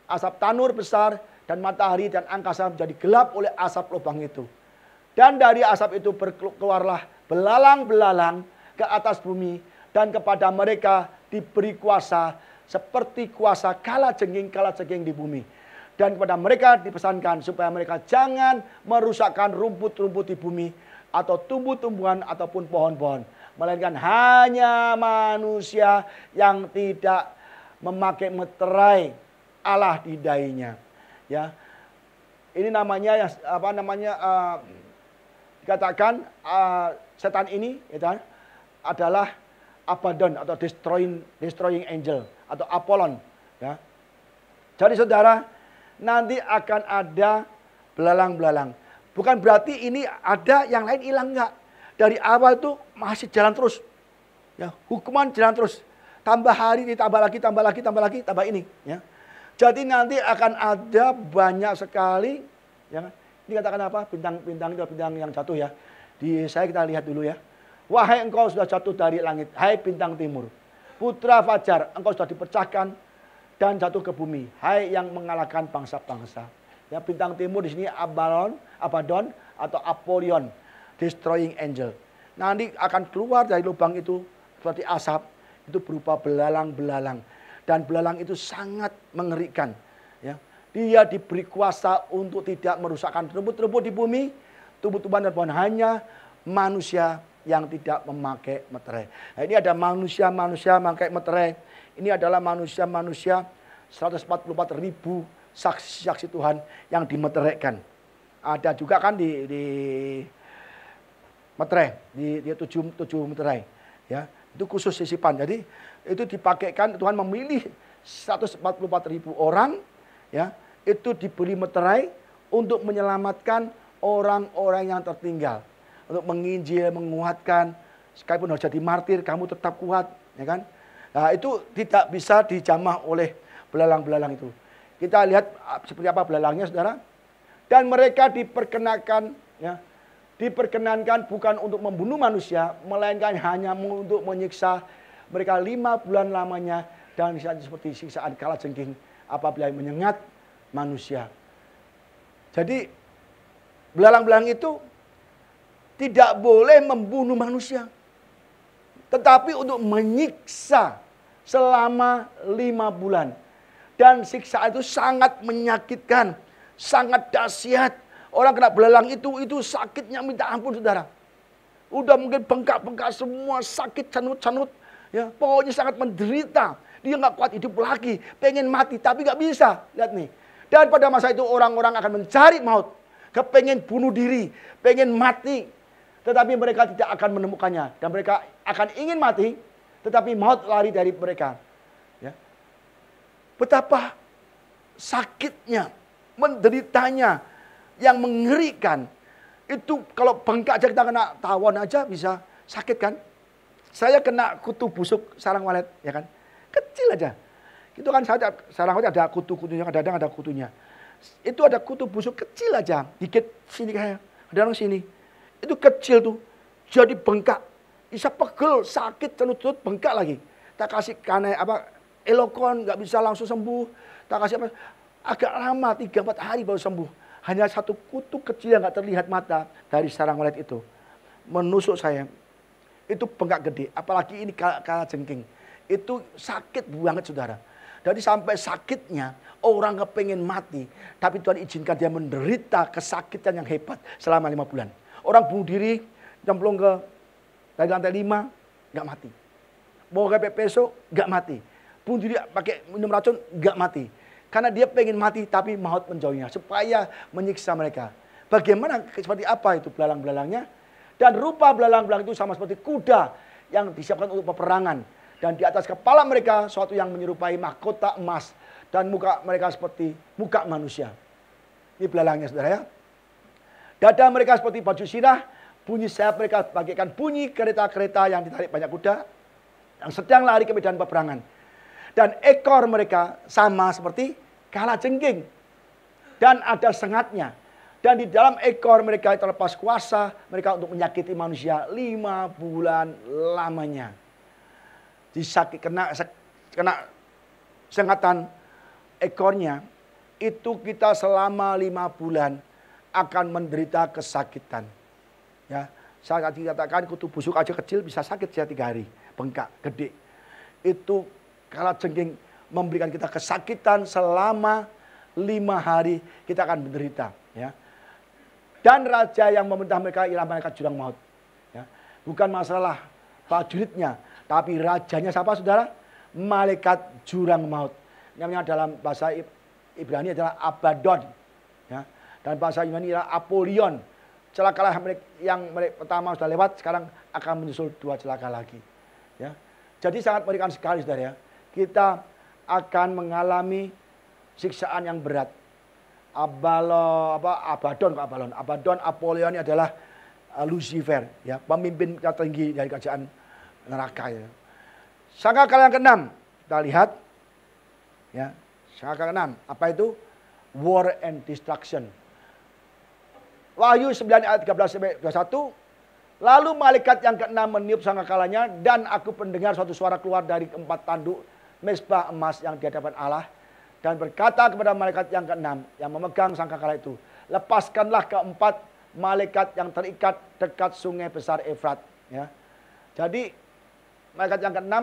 asap tanur besar, dan matahari dan angkasa menjadi gelap oleh asap lubang itu. Dan dari asap itu keluarlah belalang-belalang ke atas bumi, dan kepada mereka diberi kuasa seperti kuasa kalajengking di bumi. Dan kepada mereka dipesankan supaya mereka jangan merusakkan rumput-rumput di bumi, atau tumbuh-tumbuhan ataupun pohon-pohon, melainkan hanya manusia yang tidak memakai meterai Allah di dahinya. Ya, ini namanya dikatakan setan ini, ya, adalah Abaddon atau destroying angel atau Apollon. Ya. Jadi saudara, nanti akan ada belalang-belalang. Bukan berarti ini ada yang lain hilang, enggak. Dari awal tuh masih jalan terus. Ya, hukuman jalan terus. Tambah hari, tambah lagi ini. Ya. Jadi nanti akan ada banyak sekali. Ya, ini katakan apa? Bintang itu bintang yang jatuh, ya. Di saya kita lihat dulu, ya. Wahai engkau sudah jatuh dari langit, hai bintang timur, putra fajar, engkau sudah dipecahkan dan jatuh ke bumi, hai yang mengalahkan bangsa-bangsa. Ya, bintang timur di sini Abaddon atau Apollyon, destroying angel. Nanti akan keluar dari lubang itu seperti asap, itu berupa belalang-belalang, dan belalang itu sangat mengerikan. Ya, dia diberi kuasa untuk tidak merusakkan rumput-rumput di bumi, tumbuh-tumbuhan dan pohon, hanya manusia yang tidak memakai meterai. Nah, ini ada manusia-manusia memakai meterai. Ini adalah manusia-manusia 144.000 saksi-saksi Tuhan yang dimeteraikan. Ada juga kan di meterai, di 7 meterai. Ya, itu khusus sisipan. Jadi itu dipakaikan, Tuhan memilih 144.000 orang, ya, itu diberi meterai untuk menyelamatkan orang-orang yang tertinggal. Untuk menginjil, menguatkan, sekalipun harus jadi martir, kamu tetap kuat, ya kan? Nah, itu tidak bisa dijamah oleh belalang-belalang itu. Kita lihat seperti apa belalangnya, saudara. Dan mereka diperkenankan, ya, diperkenankan bukan untuk membunuh manusia, melainkan hanya untuk menyiksa mereka 5 bulan lamanya, dan seperti siksaan kalajengking apabila menyengat manusia. Jadi belalang-belalang itu tidak boleh membunuh manusia, tetapi untuk menyiksa selama 5 bulan. Dan siksaan itu sangat menyakitkan, sangat dahsyat. Orang kena belalang itu sakitnya minta ampun, saudara. Udah mungkin bengkak-bengkak semua, sakit canut-canut. Ya, pokoknya sangat menderita. Dia nggak kuat hidup lagi, pengen mati tapi nggak bisa. Lihat nih. Dan pada masa itu orang-orang akan mencari maut, kepengen bunuh diri, pengen mati. Tetapi mereka tidak akan menemukannya. Dan mereka akan ingin mati, tetapi maut lari dari mereka. Ya. Betapa sakitnya, menderitanya, yang mengerikan. Itu kalau bengkak aja kita kena tawon aja bisa sakit kan. Saya kena kutu busuk sarang walet, ya kan. Kecil aja. Itu kan sarang walet ada kutu-kutunya, kadang-kadang ada kutunya. Itu ada kutu busuk kecil aja, dikit sini kayak, kadang sini. Itu kecil tuh, jadi bengkak. Bisa pegel, sakit, cenut-cenut, bengkak lagi. Tak kasih elokon, nggak bisa langsung sembuh. Tak kasih apa, agak lama, 3-4 hari baru sembuh. Hanya satu kutu kecil yang nggak terlihat mata dari sarang walet itu. Menusuk saya. Itu bengkak gede, apalagi ini kalajengking. Itu sakit banget saudara. Jadi sampai sakitnya orang kepengen mati. Tapi Tuhan izinkan dia menderita kesakitan yang hebat selama 5 bulan. Orang bunuh diri, nyemplung dari lantai 5, nggak mati. Mau ke peso, nggak mati. Bunuh diri pakai minum racun, nggak mati. Karena dia pengen mati tapi maut menjauhinya. Supaya menyiksa mereka. Bagaimana, seperti apa itu belalang-belalangnya? Dan rupa belalang-belang itu sama seperti kuda yang disiapkan untuk peperangan. Dan di atas kepala mereka suatu yang menyerupai mahkota emas. Dan muka mereka seperti muka manusia. Ini belalangnya saudara ya. Dada mereka seperti baju sirah. Bunyi sayap mereka bagaikan bunyi kereta-kereta yang ditarik banyak kuda. Yang sedang lari ke medan peperangan. Dan ekor mereka sama seperti kalajengking. Dan ada sengatnya. Dan di dalam ekor mereka terlepas kuasa mereka untuk menyakiti manusia 5 bulan lamanya. Kena sengatan ekornya, itu kita selama 5 bulan akan menderita kesakitan. Ya, saya dikatakan kutu busuk aja kecil bisa sakit 3 hari, bengkak, gede. Itu kalajengking memberikan kita kesakitan selama 5 hari kita akan menderita. Ya. Dan raja yang memerintah mereka ialah malaikat jurang maut. Ya. Bukan masalah prajuritnya, tapi rajanya siapa saudara? Malaikat jurang maut. Namanya dalam bahasa Ibrani adalah Abaddon. Ya. Dan bahasa Yunani adalah Apollyon. Celakalah yang pertama sudah lewat, sekarang akan menyusul 2 celaka lagi. Ya. Jadi sangat mengerikan sekali saudara ya. Kita akan mengalami siksaan yang berat. Abaddon, Apollyon ini adalah Lucifer, ya, pemimpin tertinggi dari kerajaan neraka. Ya. Sangkakala yang ke-6 kita lihat, ya, sangkakala ke-6 apa itu? War and destruction. Wahyu 9 ayat 13-21. Lalu malaikat yang ke-6 meniup sangkakalanya dan aku mendengar suatu suara keluar dari 4 tanduk mezbah emas yang di hadapan Allah dan berkata kepada malaikat yang ke-6 yang memegang sangkakala itu, lepaskanlah ke-4 malaikat yang terikat dekat sungai besar Efrat. Ya. Jadi malaikat yang ke-6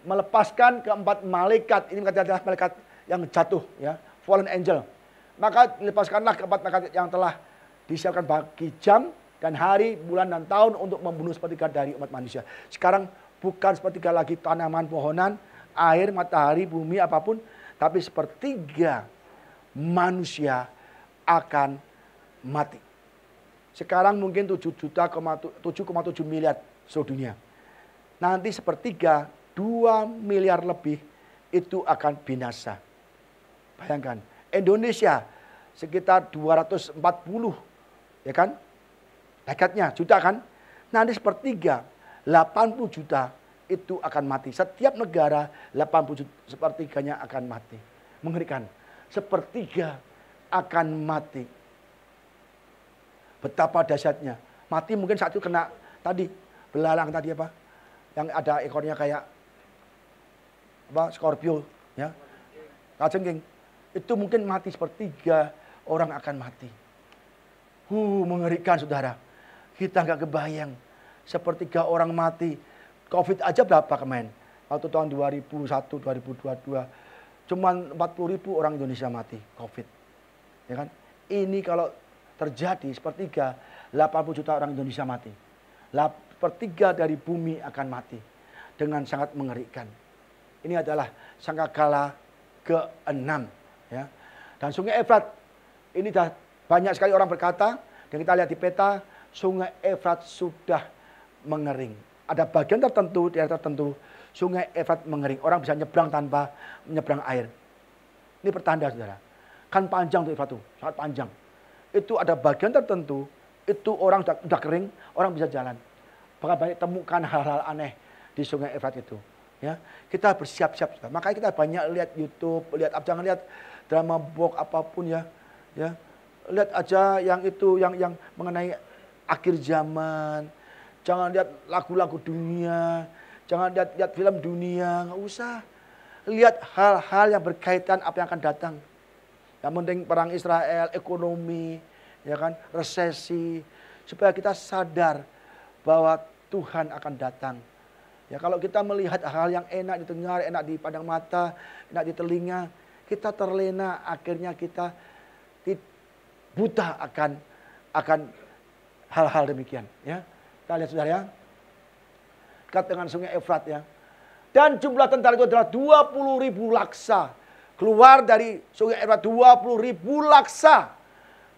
melepaskan ke-4 malaikat. Ini adalah malaikat yang jatuh, ya, fallen angel. Maka lepaskanlah ke-4 malaikat yang telah disiapkan bagi jam dan hari, bulan dan tahun untuk membunuh sepertiga dari umat manusia. Sekarang bukan sepertiga lagi tanaman, pohonan, air, matahari, bumi, apapun, tapi sepertiga manusia akan mati. Sekarang mungkin 7,7 miliar seluruh dunia. Nanti sepertiga 2 miliar lebih itu akan binasa. Bayangkan, Indonesia sekitar 240, ya kan? Dekatnya juta kan? Nanti sepertiga 80 juta itu akan mati. Setiap negara 80 juta, sepertiganya akan mati. Mengerikan. Sepertiga akan mati. Betapa dahsyatnya. Mati mungkin saat itu kena tadi belalang tadi apa? Yang ada ekornya kayak apa? Scorpio, ya. Kalajengking. Itu mungkin mati sepertiga orang akan mati. Mengerikan saudara. Kita nggak kebayang. Sepertiga orang mati. Covid aja berapa kemarin? Waktu tahun 2001, 2022. Cuman 40.000 orang Indonesia mati Covid. Ya kan? Ini kalau terjadi sepertiga 80 juta orang Indonesia mati. Sepertiga dari bumi akan mati. Dengan sangat mengerikan. Ini adalah sangkakala ke-6. Ya. Dan sungai Efrat. Ini dah banyak sekali orang berkata. Dan kita lihat di peta. Sungai Efrat sudah mengering. Ada bagian tertentu, daerah tertentu, sungai Efrat mengering. Orang bisa nyebrang tanpa menyeberang air. Ini pertanda saudara. Kan panjang tuh Efrat itu, sangat panjang. Itu ada bagian tertentu, itu orang sudah kering, orang bisa jalan. Bahkan banyak temukan hal-hal aneh di sungai Efrat itu. Ya, kita bersiap-siap. Saudara. Makanya kita banyak lihat YouTube, jangan lihat drama box apapun ya. Ya, lihat aja yang itu, yang mengenai akhir zaman. Jangan lihat lagu-lagu dunia, jangan lihat film dunia, nggak usah. Lihat hal-hal yang berkaitan apa yang akan datang. Yang penting perang Israel, ekonomi, ya kan, resesi, supaya kita sadar bahwa Tuhan akan datang. Ya, kalau kita melihat hal yang enak didengar, enak dipandang mata, enak di telinga, kita terlena, akhirnya kita buta akan hal-hal demikian. Ya, kita lihat saudara ya, dekat dengan sungai Efrat ya. Dan jumlah tentara itu adalah 20.000 laksa. Keluar dari sungai Efrat 20.000 laksa.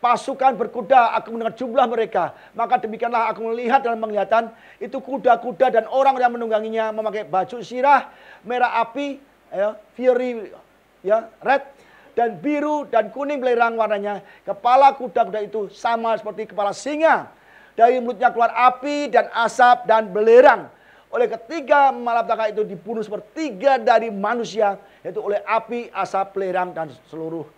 Pasukan berkuda, aku mendengar jumlah mereka. Maka demikianlah aku melihat dalam penglihatan, itu kuda-kuda dan orang yang menungganginya memakai baju sirah, merah api, ya, fiery, ya, red, dan biru dan kuning belerang warnanya. Kepala kuda-kuda itu sama seperti kepala singa. Dari mulutnya keluar api dan asap dan belerang. Oleh ketiga malapetaka itu dibunuh sepertiga dari manusia, yaitu oleh api, asap, belerang dan seluruh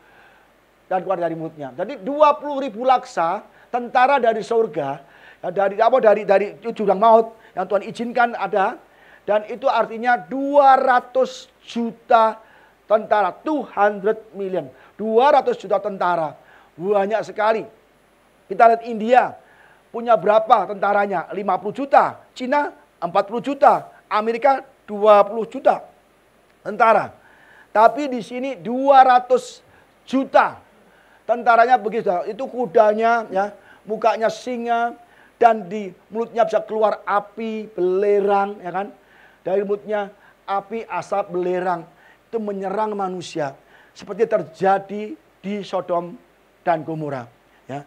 dan keluar dari mulutnya. Jadi 20.000 laksa tentara dari surga, dari jurang maut yang Tuhan izinkan ada, dan itu artinya 200 juta tentara, 200 million, 200 juta tentara, banyak sekali. Kita lihat India punya berapa tentaranya? 50 juta, Cina 40 juta, Amerika 20 juta tentara. Tapi di sini 200 juta tentaranya begitu. Itu kudanya ya, mukanya singa dan di mulutnya bisa keluar api, belerang ya kan. Dari mulutnya api, asap, belerang itu menyerang manusia seperti terjadi di Sodom dan Gomora ya.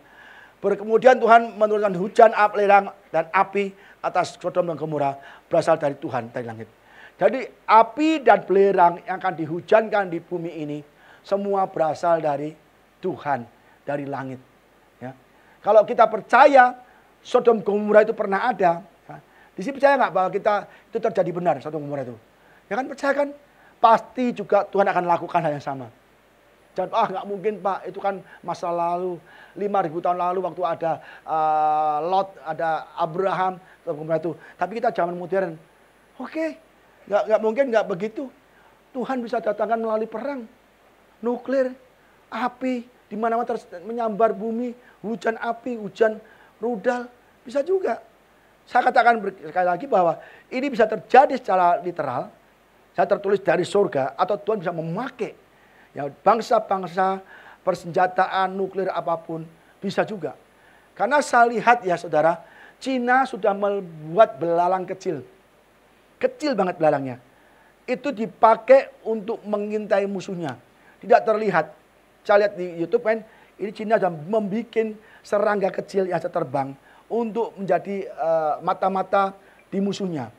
Kemudian Tuhan menurunkan hujan, belerang dan api atas Sodom dan Gomora berasal dari Tuhan, dari langit. Jadi api dan belerang yang akan dihujankan di bumi ini semua berasal dari Tuhan, dari langit. Ya. Kalau kita percaya Sodom Gomora itu pernah ada, ya, di sini percaya nggak bahwa itu terjadi benar Sodom Gomora itu? Ya kan, percaya kan? Pasti juga Tuhan akan lakukan hal yang sama. Jangan, nggak mungkin Pak, itu kan masa lalu, 5.000 tahun lalu waktu ada Lot, ada Abraham, itu. Tapi kita zaman modern, oke, nggak mungkin nggak begitu. Tuhan bisa datangkan melalui perang, nuklir, api, di mana-mana menyambar bumi, hujan api, hujan rudal, bisa juga. Saya katakan sekali lagi bahwa ini bisa terjadi secara literal, saya tertulis dari surga, atau Tuhan bisa memakai ya bangsa-bangsa, persenjataan, nuklir apapun, bisa juga. Karena saya lihat ya saudara, Cina sudah membuat belalang kecil. Kecil banget belalangnya. Itu dipakai untuk mengintai musuhnya. Tidak terlihat. Saya lihat di YouTube kan, ini Cina sudah membuat serangga kecil yang terbang untuk menjadi mata-mata di musuhnya.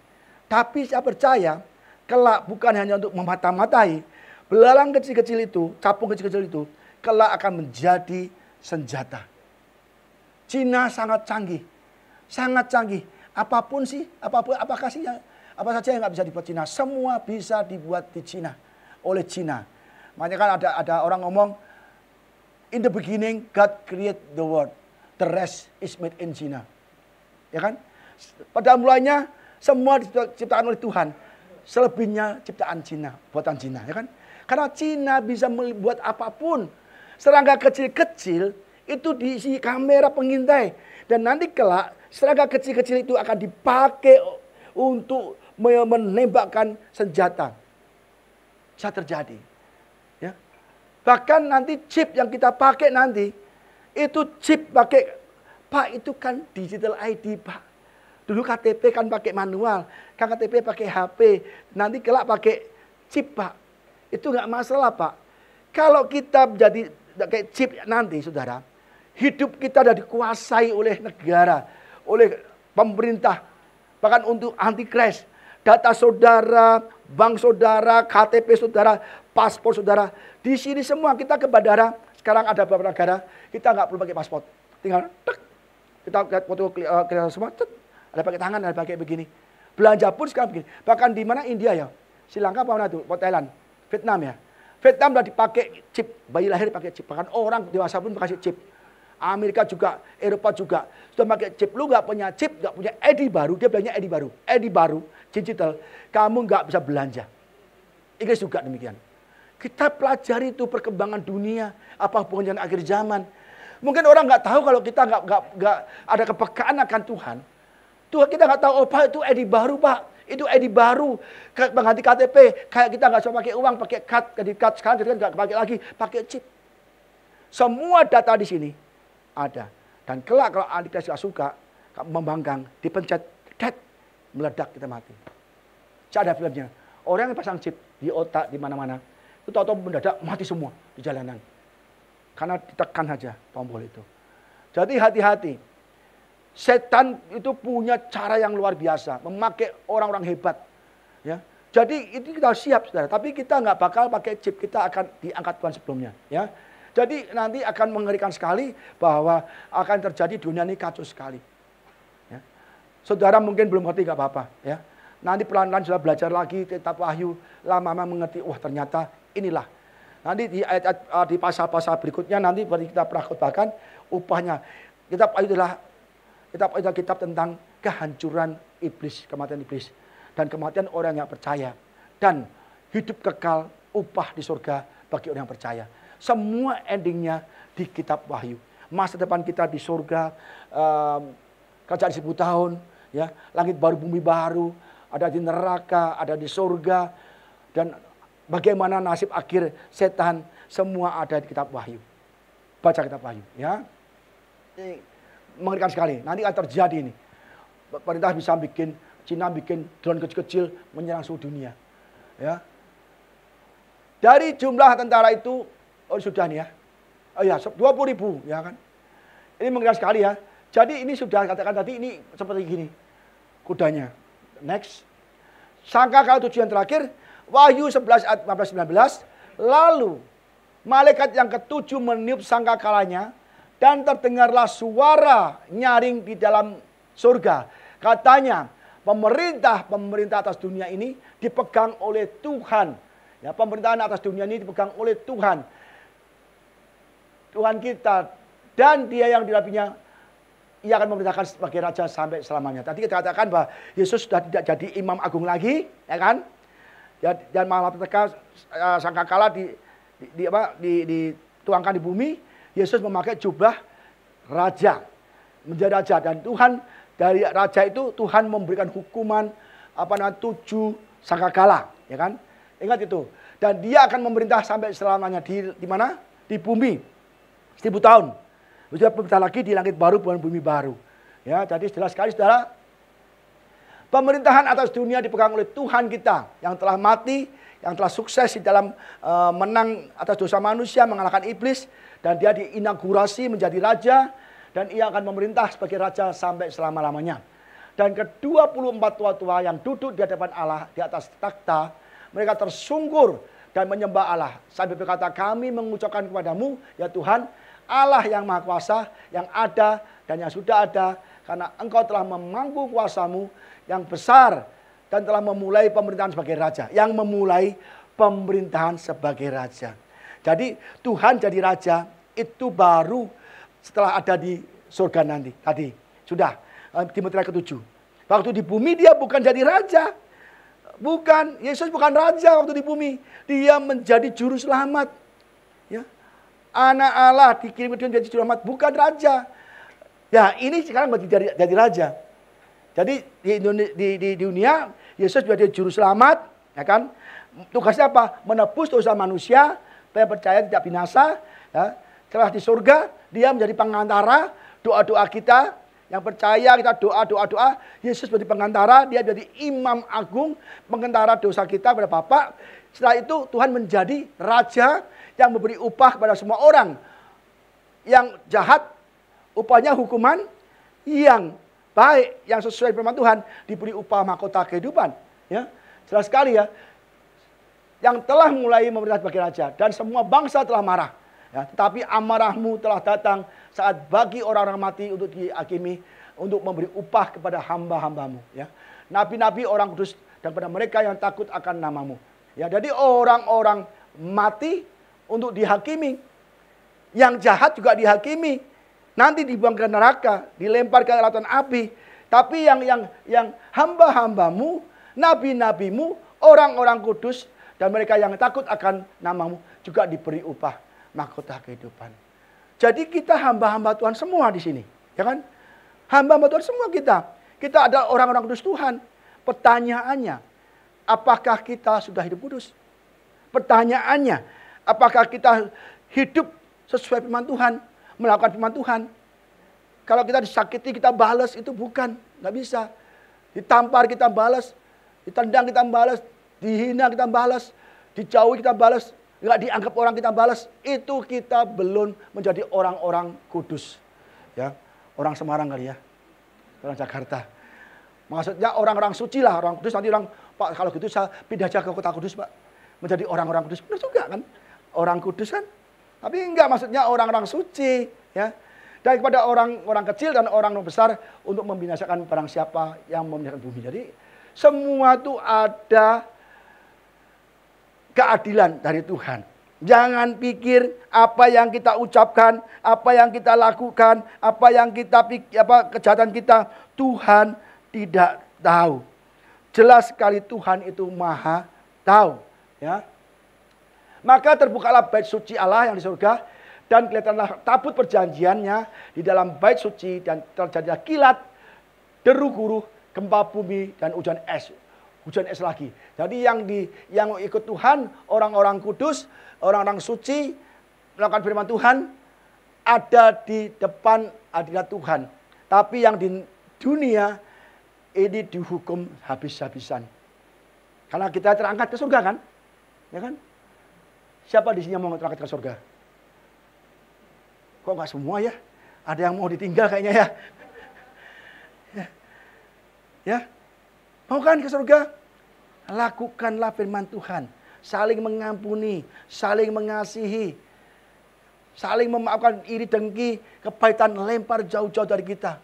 Tapi saya percaya, kelak bukan hanya untuk memata-matai, belalang kecil-kecil itu, capung kecil-kecil itu, kelak akan menjadi senjata. Cina sangat canggih. Sangat canggih. Apapun sih, apa saja yang nggak bisa dibuat Cina, semua bisa dibuat di Cina, oleh Cina. Makanya kan ada orang ngomong, in the beginning God create the world, the rest is made in China. Ya kan? Pada mulanya semua diciptakan oleh Tuhan, selebihnya ciptaan Cina, buatan Cina, ya kan? Karena Cina bisa membuat apapun. Serangga kecil-kecil itu diisi kamera pengintai. Dan nanti kelak serangga kecil-kecil itu akan dipakai untuk menembakkan senjata. Bisa terjadi. Ya. Bahkan nanti chip yang kita pakai nanti, itu chip pakai, Pak itu kan digital ID Pak. Dulu KTP kan pakai manual, kan KTP pakai HP, nanti kelak pakai chip Pak. Itu nggak masalah Pak. Kalau kita jadi kayak chip nanti saudara, hidup kita sudah dikuasai oleh negara, oleh pemerintah, bahkan untuk anti crash. Data saudara, bank saudara, KTP saudara, paspor saudara. Di sini semua kita ke bandara. Sekarang ada beberapa negara kita nggak perlu pakai paspor. Tinggal tek, kita lihat foto kelihatan semua. Tek, ada pakai tangan, ada pakai begini. Belanja pun sekarang begini. Bahkan di mana India ya, Sri Lanka apa mana tuh? Thailand, Vietnam ya. Vietnam udah dipakai chip, bayi lahir pakai chip. Bahkan orang dewasa pun pakai chip. Amerika juga, Eropa juga sudah pakai chip. Lu nggak punya chip, nggak punya ID baru, dia bilangnya ID baru, digital. Kamu nggak bisa belanja. Inggris juga demikian. Kita pelajari itu perkembangan dunia, apa hubungannya dengan akhir zaman. Mungkin orang nggak tahu kalau kita nggak ada kepekaan akan Tuhan. Tuhan kita nggak tahu, oh Pak itu ID baru Pak. Itu ID baru, mengganti KTP. Kayak kita nggak cuma pakai uang, pakai kredit card. Sekarang kita nggak pakai lagi, pakai chip. Semua data di sini ada. Dan kelak kalau kita tidak suka, membangkang, dipencet, meledak kita mati. Saya ada filmnya. Orang yang pasang chip di otak di mana-mana, itu tahu-tahu mendadak mati semua di jalanan. Karena ditekan saja tombol itu. Jadi hati-hati. Setan itu punya cara yang luar biasa, memakai orang-orang hebat. Ya. Jadi itu kita siap, saudara. Tapi kita nggak bakal pakai chip, kita akan diangkat Tuhan sebelumnya. Ya. Jadi nanti akan mengerikan sekali bahwa akan terjadi dunia ini kacau sekali. Ya. Saudara mungkin belum ngerti nggak apa-apa. Ya. Nanti pelan-pelan sudah belajar lagi kitab Wahyu, lama-lama mengerti, wah ternyata inilah. Nanti di ayat di pasal-pasal berikutnya nanti kita pernah khotbahkan upahnya. Kitab Wahyu adalah kitab tentang kehancuran iblis, kematian iblis. Dan kematian orang yang percaya. Dan hidup kekal, upah di surga bagi orang yang percaya. Semua endingnya di kitab Wahyu. Masa depan kita di surga, kerajaan 1000 tahun, ya, langit baru, bumi baru, ada di neraka, ada di surga. Dan bagaimana nasib akhir setan, semua ada di kitab Wahyu. Baca kitab Wahyu. Ya. Ini mengerikan sekali. Nanti akan terjadi ini. Pemerintah bisa bikin, Cina bikin drone kecil-kecil menyerang seluruh dunia. Ya. Dari jumlah tentara itu, oh sudah nih ya. Oh ya, 20.000 ya kan. Ini mengerikan sekali ya. Jadi ini sudah katakan tadi ini seperti gini. Kudanya. Next. Sangkakala tujuan terakhir, Wahyu 11 ayat 15-19. Lalu malaikat yang ketujuh meniup sangkakalanya. Dan terdengarlah suara nyaring di dalam surga. Katanya, pemerintah atas dunia ini dipegang oleh Tuhan. Ya, pemerintahan atas dunia ini dipegang oleh Tuhan. Tuhan kita. Dan dia yang dirapinya, ia akan memerintahkan sebagai raja sampai selamanya. Tadi kita katakan bahwa Yesus sudah tidak jadi imam agung lagi. Ya kan? Dan malapetaka sangkakala dituangkan di bumi. Yesus memakai jubah raja, menjadi raja, dan Tuhan dari raja itu Tuhan memberikan hukuman 7 sangkakala, ya kan? Ingat itu. Dan dia akan memerintah sampai selamanya di mana? Di bumi. 1000 tahun. Sudah pemerintah lagi di langit baru dan bumi baru. Ya, jadi jelas sekali saudara. Pemerintahan atas dunia dipegang oleh Tuhan kita yang telah mati, yang telah sukses di dalam menang atas dosa manusia, mengalahkan iblis. Dan dia diinaugurasi menjadi raja. Dan ia akan memerintah sebagai raja sampai selama-lamanya. Dan ke-24 tua-tua yang duduk di hadapan Allah di atas takhta. Mereka tersungkur dan menyembah Allah. Sambil berkata, kami mengucapkan kepadamu, ya Tuhan, Allah yang Maha Kuasa, yang ada dan yang sudah ada. Karena engkau telah memangku kuasamu yang besar. Dan telah memulai pemerintahan sebagai raja. Yang memulai pemerintahan sebagai raja. Jadi Tuhan jadi raja itu baru setelah ada di surga nanti. Tadi sudah Timotius ke-7. Waktu di bumi dia bukan jadi raja. Bukan, Yesus bukan raja waktu di bumi. Dia menjadi juru selamat. Ya. Anak Allah dikirim ke dunia menjadi juru selamat, bukan raja. Ya, ini sekarang jadi raja. Jadi di dunia Yesus menjadi juru selamat, ya kan? Tugasnya apa? Menebus dosa manusia. Yang percaya tidak binasa, ya. Setelah di surga, dia menjadi pengantara doa-doa kita. Yang percaya kita doa. Yesus menjadi pengantara, dia menjadi imam agung, pengantara dosa kita kepada Bapa. Setelah itu Tuhan menjadi raja yang memberi upah kepada semua orang. Yang jahat, upahnya hukuman. Yang baik, yang sesuai firman Tuhan, diberi upah mahkota kehidupan. Ya, jelas sekali ya. yang telah mulai memerintah sebagai raja. Dan semua bangsa telah marah. Ya, tetapi amarahmu telah datang saat bagi orang-orang mati untuk dihakimi, untuk memberi upah kepada hamba-hambamu. Ya. Nabi-nabi orang kudus dan pada mereka yang takut akan namamu. Ya, jadi orang-orang mati untuk dihakimi. Yang jahat juga dihakimi. Nanti dibuang ke neraka, dilempar ke lautan api. Tapi yang hamba-hambamu, nabi-nabimu, orang-orang kudus, dan mereka yang takut akan namamu juga diberi upah mahkota kehidupan. Jadi kita hamba-hamba Tuhan semua di sini, ya kan? Hamba-hamba Tuhan semua kita. Kita adalah orang-orang kudus Tuhan. Pertanyaannya, apakah kita sudah hidup kudus? Pertanyaannya, apakah kita hidup sesuai firman Tuhan, melakukan firman Tuhan? Kalau kita disakiti kita balas, itu bukan, nggak bisa. Ditampar kita balas, ditendang kita balas, dihina kita balas, dijauhi kita balas, nggak dianggap orang kita balas. Itu kita belum menjadi orang-orang kudus. Ya, orang Semarang kali ya, orang Jakarta. Maksudnya orang-orang suci lah, orang kudus. Nanti orang, Pak kalau gitu saya pindah aja ke kota kudus Pak, menjadi orang-orang kudus. Benar juga kan, orang kudus kan. Tapi enggak, maksudnya orang-orang suci, ya. Dan kepada orang-orang kecil dan orang besar untuk membinasakan barang siapa yang membinasakan bumi. Jadi semua itu ada keadilan dari Tuhan. Jangan pikir apa yang kita ucapkan, apa yang kita lakukan, apa yang kita kejahatan kita, Tuhan tidak tahu. Jelas sekali Tuhan itu Maha tahu, ya. Maka terbukalah bait suci Allah yang di surga, dan kelihatanlah tabut perjanjiannya di dalam bait suci, dan terjadilah kilat, deru guru, gempa bumi, dan hujan es. Hujan es lagi. Jadi yang ikut Tuhan, orang-orang kudus, orang-orang suci, melakukan firman Tuhan, ada di depan hadirat Tuhan. Tapi yang di dunia ini dihukum habis-habisan. Karena kita terangkat ke surga kan? Ya kan? Siapa di sini yang mau terangkat ke surga? Kok nggak semua ya? Ada yang mau ditinggal kayaknya ya. Ya, mau kan ke surga? Lakukanlah firman Tuhan. Saling mengampuni, saling mengasihi, saling memaafkan iri dengki, kepahitan lempar jauh-jauh dari kita.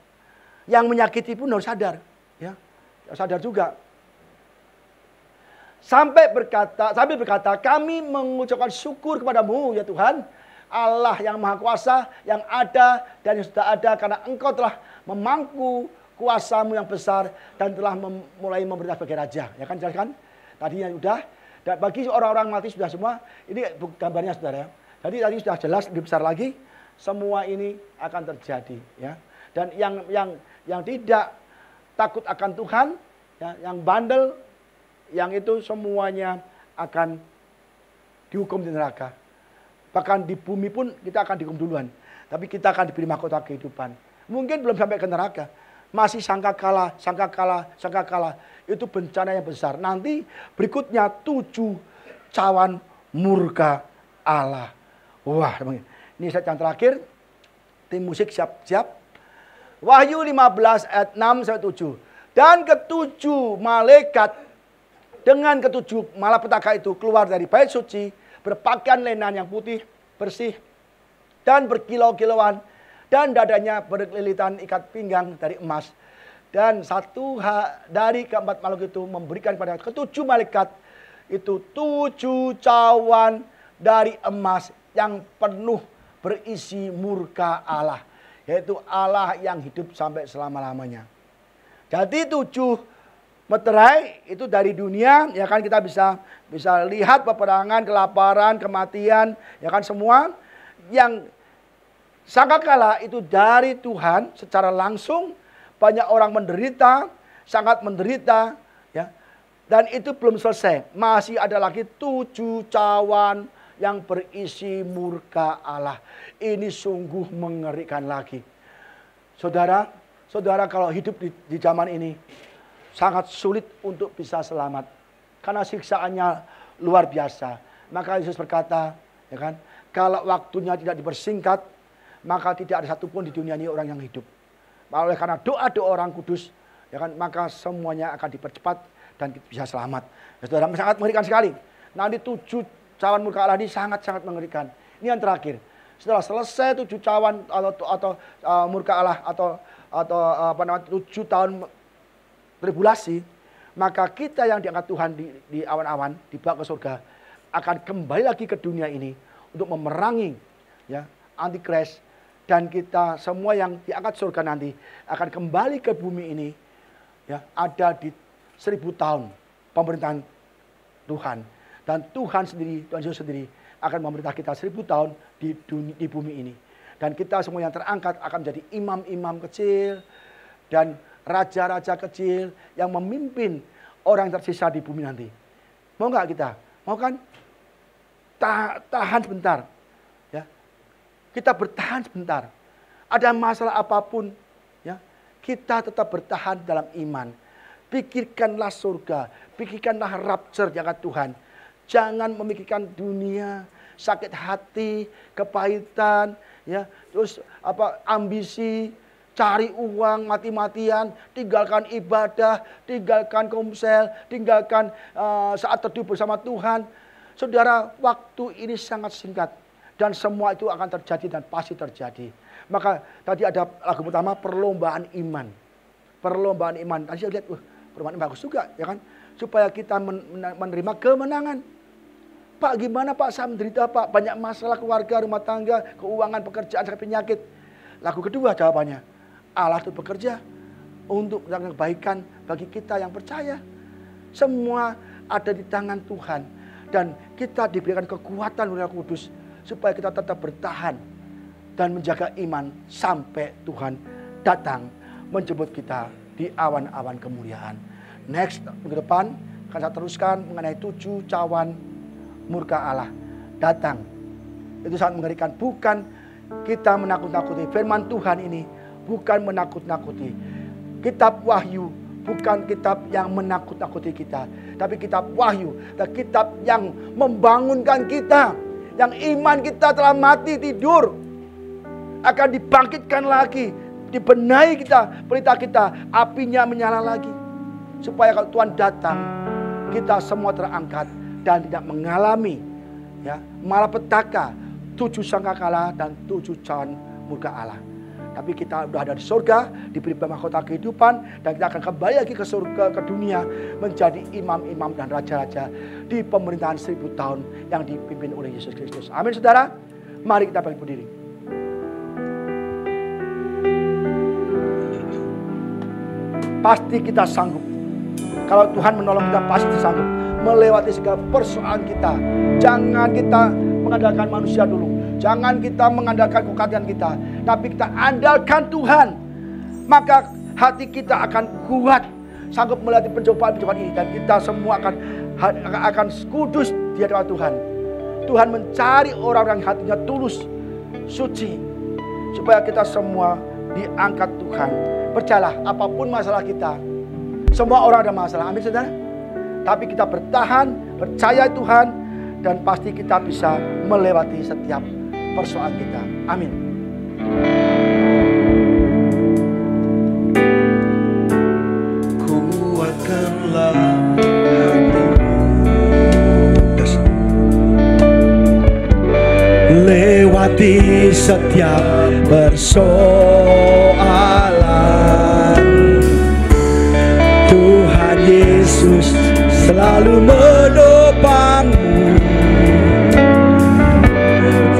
Yang menyakiti pun harus sadar, ya, sadar juga. Sambil berkata, kami mengucapkan syukur kepadamu ya Tuhan, Allah yang Maha Kuasa, yang ada dan yang sudah ada, karena Engkau telah memangku kuasamu yang besar dan telah mulai memerintah sebagai raja. Ya kan, jelas kan? Tadinya sudah. Dan bagi orang-orang mati sudah semua. Ini gambarnya saudara. Jadi tadi sudah jelas, lebih besar lagi. Semua ini akan terjadi. Ya. Dan yang tidak takut akan Tuhan, ya, yang bandel, yang itu semuanya akan dihukum di neraka. Bahkan di bumi pun kita akan dihukum duluan. Tapi kita akan diberi mahkota kehidupan. Mungkin belum sampai ke neraka. Masih sangka kalah. Itu bencana yang besar. Nanti berikutnya 7 cawan murka Allah. Wah, ini saya yang terakhir. Tim musik siap-siap. Wahyu 15 ayat 6-7. Dan ketujuh malaikat dengan ketujuh malapetaka itu keluar dari bait suci, berpakaian lenan yang putih, bersih, dan berkilau-kilauan, dan dadanya berkelilitan ikat pinggang dari emas. Dan satu dari keempat makhluk itu memberikan kepada ketujuh malaikat itu 7 cawan dari emas yang penuh berisi murka Allah, yaitu Allah yang hidup sampai selama-lamanya. Jadi 7 meterai itu dari dunia, ya kan, kita bisa lihat peperangan, kelaparan, kematian, ya kan, semua yang sangkakala itu dari Tuhan secara langsung. Banyak orang menderita, sangat menderita, ya. Dan itu belum selesai, masih ada lagi 7 cawan yang berisi murka Allah. Ini sungguh mengerikan lagi. Saudara kalau hidup di zaman ini sangat sulit untuk bisa selamat. Karena siksaannya luar biasa. Maka Yesus berkata, ya kan, kalau waktunya tidak dipersingkat, maka tidak ada satupun di dunia ini orang yang hidup. Oleh karena doa-doa orang kudus, ya kan, maka semuanya akan dipercepat dan bisa selamat. Ya, saudara, sangat mengerikan sekali. Nanti 7 cawan murka Allah ini sangat-sangat mengerikan. Ini yang terakhir. Setelah selesai 7 cawan atau murka Allah atau 7 tahun tribulasi, maka kita yang diangkat Tuhan di awan-awan, dibawa ke surga, akan kembali lagi ke dunia ini untuk memerangi ya Antikris, dan kita semua yang diangkat surga nanti akan kembali ke bumi ini ya, ada di 1000 tahun pemerintahan Tuhan, dan Tuhan Yesus sendiri akan memerintah kita 1000 tahun di bumi ini, dan kita semua yang terangkat akan menjadi imam-imam kecil dan raja-raja kecil yang memimpin orang yang tersisa di bumi nanti. Mau nggak kita? Mau kan? Tahan sebentar. Ya. Kita bertahan sebentar. Ada masalah apapun, ya, kita tetap bertahan dalam iman. Pikirkanlah surga, pikirkanlah rapture yang Tuhan. Jangan memikirkan dunia, sakit hati, kepahitan, ya, terus ambisi, cari uang mati-matian, tinggalkan ibadah, tinggalkan komsel, tinggalkan saat teduh bersama Tuhan. Saudara, waktu ini sangat singkat dan semua itu akan terjadi dan pasti terjadi. Maka tadi ada lagu pertama, perlombaan iman. Perlombaan iman. Tadi saya lihat, perlombaan iman bagus juga, ya kan? Supaya kita menerima kemenangan. Pak, gimana Pak? Saya menderita Pak, banyak masalah keluarga, rumah tangga, keuangan, pekerjaan, sampai penyakit. Lagu kedua jawabannya, Allah itu bekerja untuk kebaikan bagi kita yang percaya. Semua ada di tangan Tuhan. Dan kita diberikan kekuatan oleh Roh Kudus supaya kita tetap bertahan dan menjaga iman sampai Tuhan datang menjemput kita di awan-awan kemuliaan. Next, minggu depan akan saya teruskan mengenai 7 cawan murka Allah datang. Itu sangat mengerikan. Bukan kita menakut-nakuti. Firman Tuhan ini bukan menakut-nakuti. Kitab Wahyu bukan kitab yang menakut-nakuti kita, tapi kitab Wahyu, dan kitab yang membangunkan kita, yang iman kita telah mati tidur, akan dibangkitkan lagi, dibenahi kita, pelita kita, apinya menyala lagi, supaya kalau Tuhan datang, kita semua terangkat dan tidak mengalami ya malapetaka, 7 sangkakala dan 7 cawan murka Allah. Tapi kita sudah ada di surga, diberi mahkota kehidupan, dan kita akan kembali lagi ke surga, ke dunia, menjadi imam-imam dan raja-raja di pemerintahan 1000 tahun yang dipimpin oleh Yesus Kristus. Amin, saudara. Mari kita bangkit berdiri. Pasti kita sanggup. Kalau Tuhan menolong kita, pasti sanggup melewati segala persoalan kita. Jangan kita mengandalkan manusia dulu. Jangan kita mengandalkan kekuatan kita, tapi kita andalkan Tuhan. Maka hati kita akan kuat, sanggup melewati pencobaan-pencobaan ini, dan kita semua akan kudus di hadapan Tuhan. Tuhan mencari orang-orang yang hatinya tulus, suci, supaya kita semua diangkat Tuhan. Percayalah, apapun masalah kita, semua orang ada masalah. Amin, saudara. Tapi kita bertahan, percaya Tuhan, dan pasti kita bisa melewati setiap persoalan kita. Amin. Kuatkanlah hatimu, lewati setiap persoalan. Tuhan Yesus selalu menopangmu.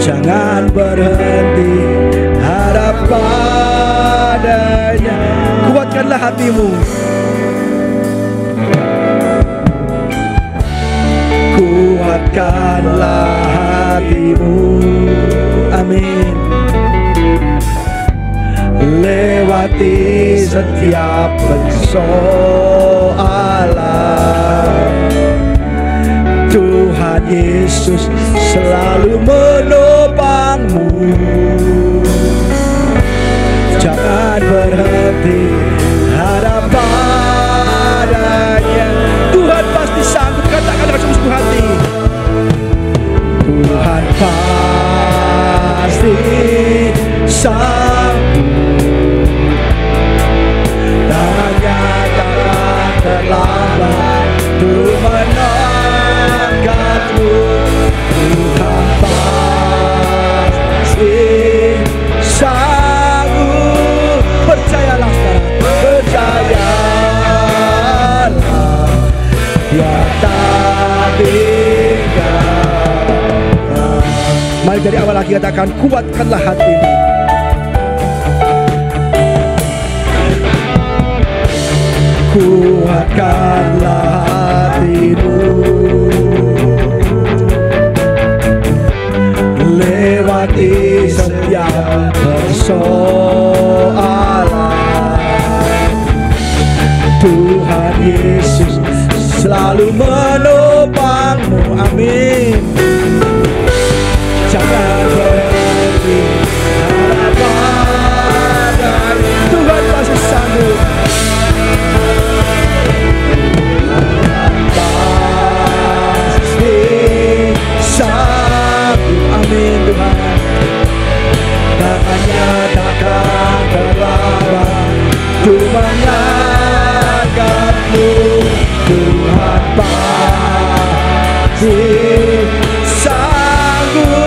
Jangan berhenti harap padanya. Kuatkanlah hatimu. Kuatkanlah hatimu. Amin. Lewati setiap persoalan. Tuhan Yesus selalu menopangmu. Jangan berhenti harap padanya. Tuhan pasti sanggup. Katakan dengan sungguh hati. Tuhan pasti sanggup. Dan takkan terlambat untuk menangkan dari awal lagi, katakan kuatkanlah hatimu. Kuatkanlah hatimu lewati setiap persoalan. Tuhan Yesus selalu menopangmu. Amin. Jangan berhenti harapan, Tuhan pasti sanggup. Amin Tuhan. Tangannya takkan terlambat untuk mengangkatmu. Tuhan pasti sanggup.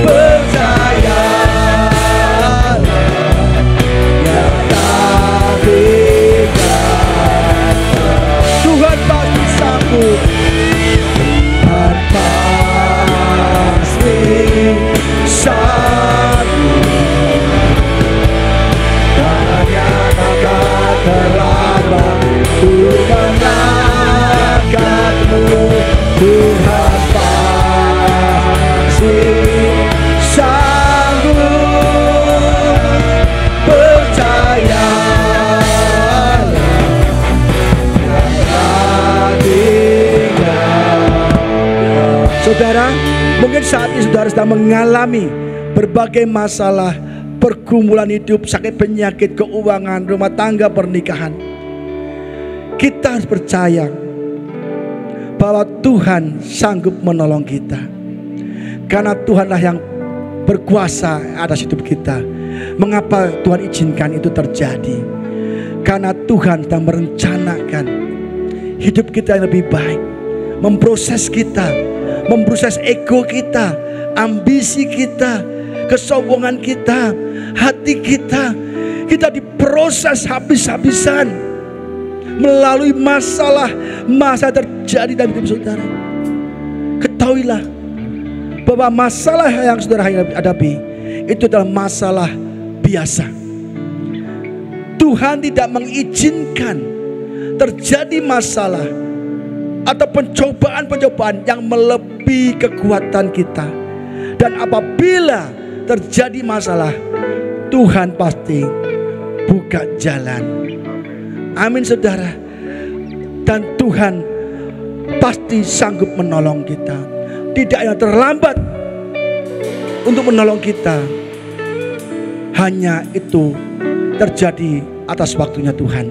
Percayalah, nyatakan Tuhan pasti sanggup. Tuhan pasti sanggup. Percayalah, saudara, mungkin saat ini saudara sedang mengalami berbagai masalah, pergumulan hidup, sakit penyakit, keuangan, rumah tangga, pernikahan. Kita harus percaya bahwa Tuhan sanggup menolong kita, karena Tuhanlah yang berkuasa atas hidup kita. Mengapa Tuhan izinkan itu terjadi? Karena Tuhan sedang merencanakan hidup kita yang lebih baik, memproses kita, memproses ego kita, ambisi kita, kesombongan kita, hati kita. Kita diproses habis-habisan melalui masalah terjadi dalam hidup saudara. Ketahuilah bahwa masalah yang saudara hadapi itu adalah masalah biasa. Tuhan tidak mengizinkan terjadi masalah atau pencobaan-pencobaan yang melebihi kekuatan kita. Dan apabila terjadi masalah, Tuhan pasti buka jalan. Amin saudara. Dan Tuhan pasti sanggup menolong kita. Tidak ada terlambat untuk menolong kita. Hanya itu terjadi atas waktunya Tuhan.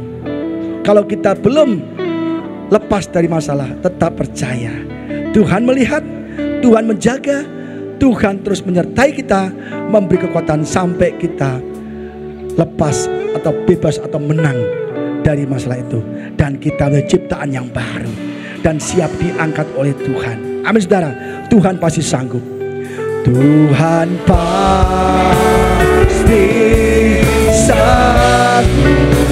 Kalau kita belum lepas dari masalah, tetap percaya. Tuhan melihat, Tuhan menjaga, Tuhan terus menyertai kita, memberi kekuatan sampai kita lepas atau bebas atau menang dari masalah itu. Dan kita adalah ciptaan yang baru dan siap diangkat oleh Tuhan. Amin saudara. Tuhan pasti sanggup. Tuhan pasti sanggup.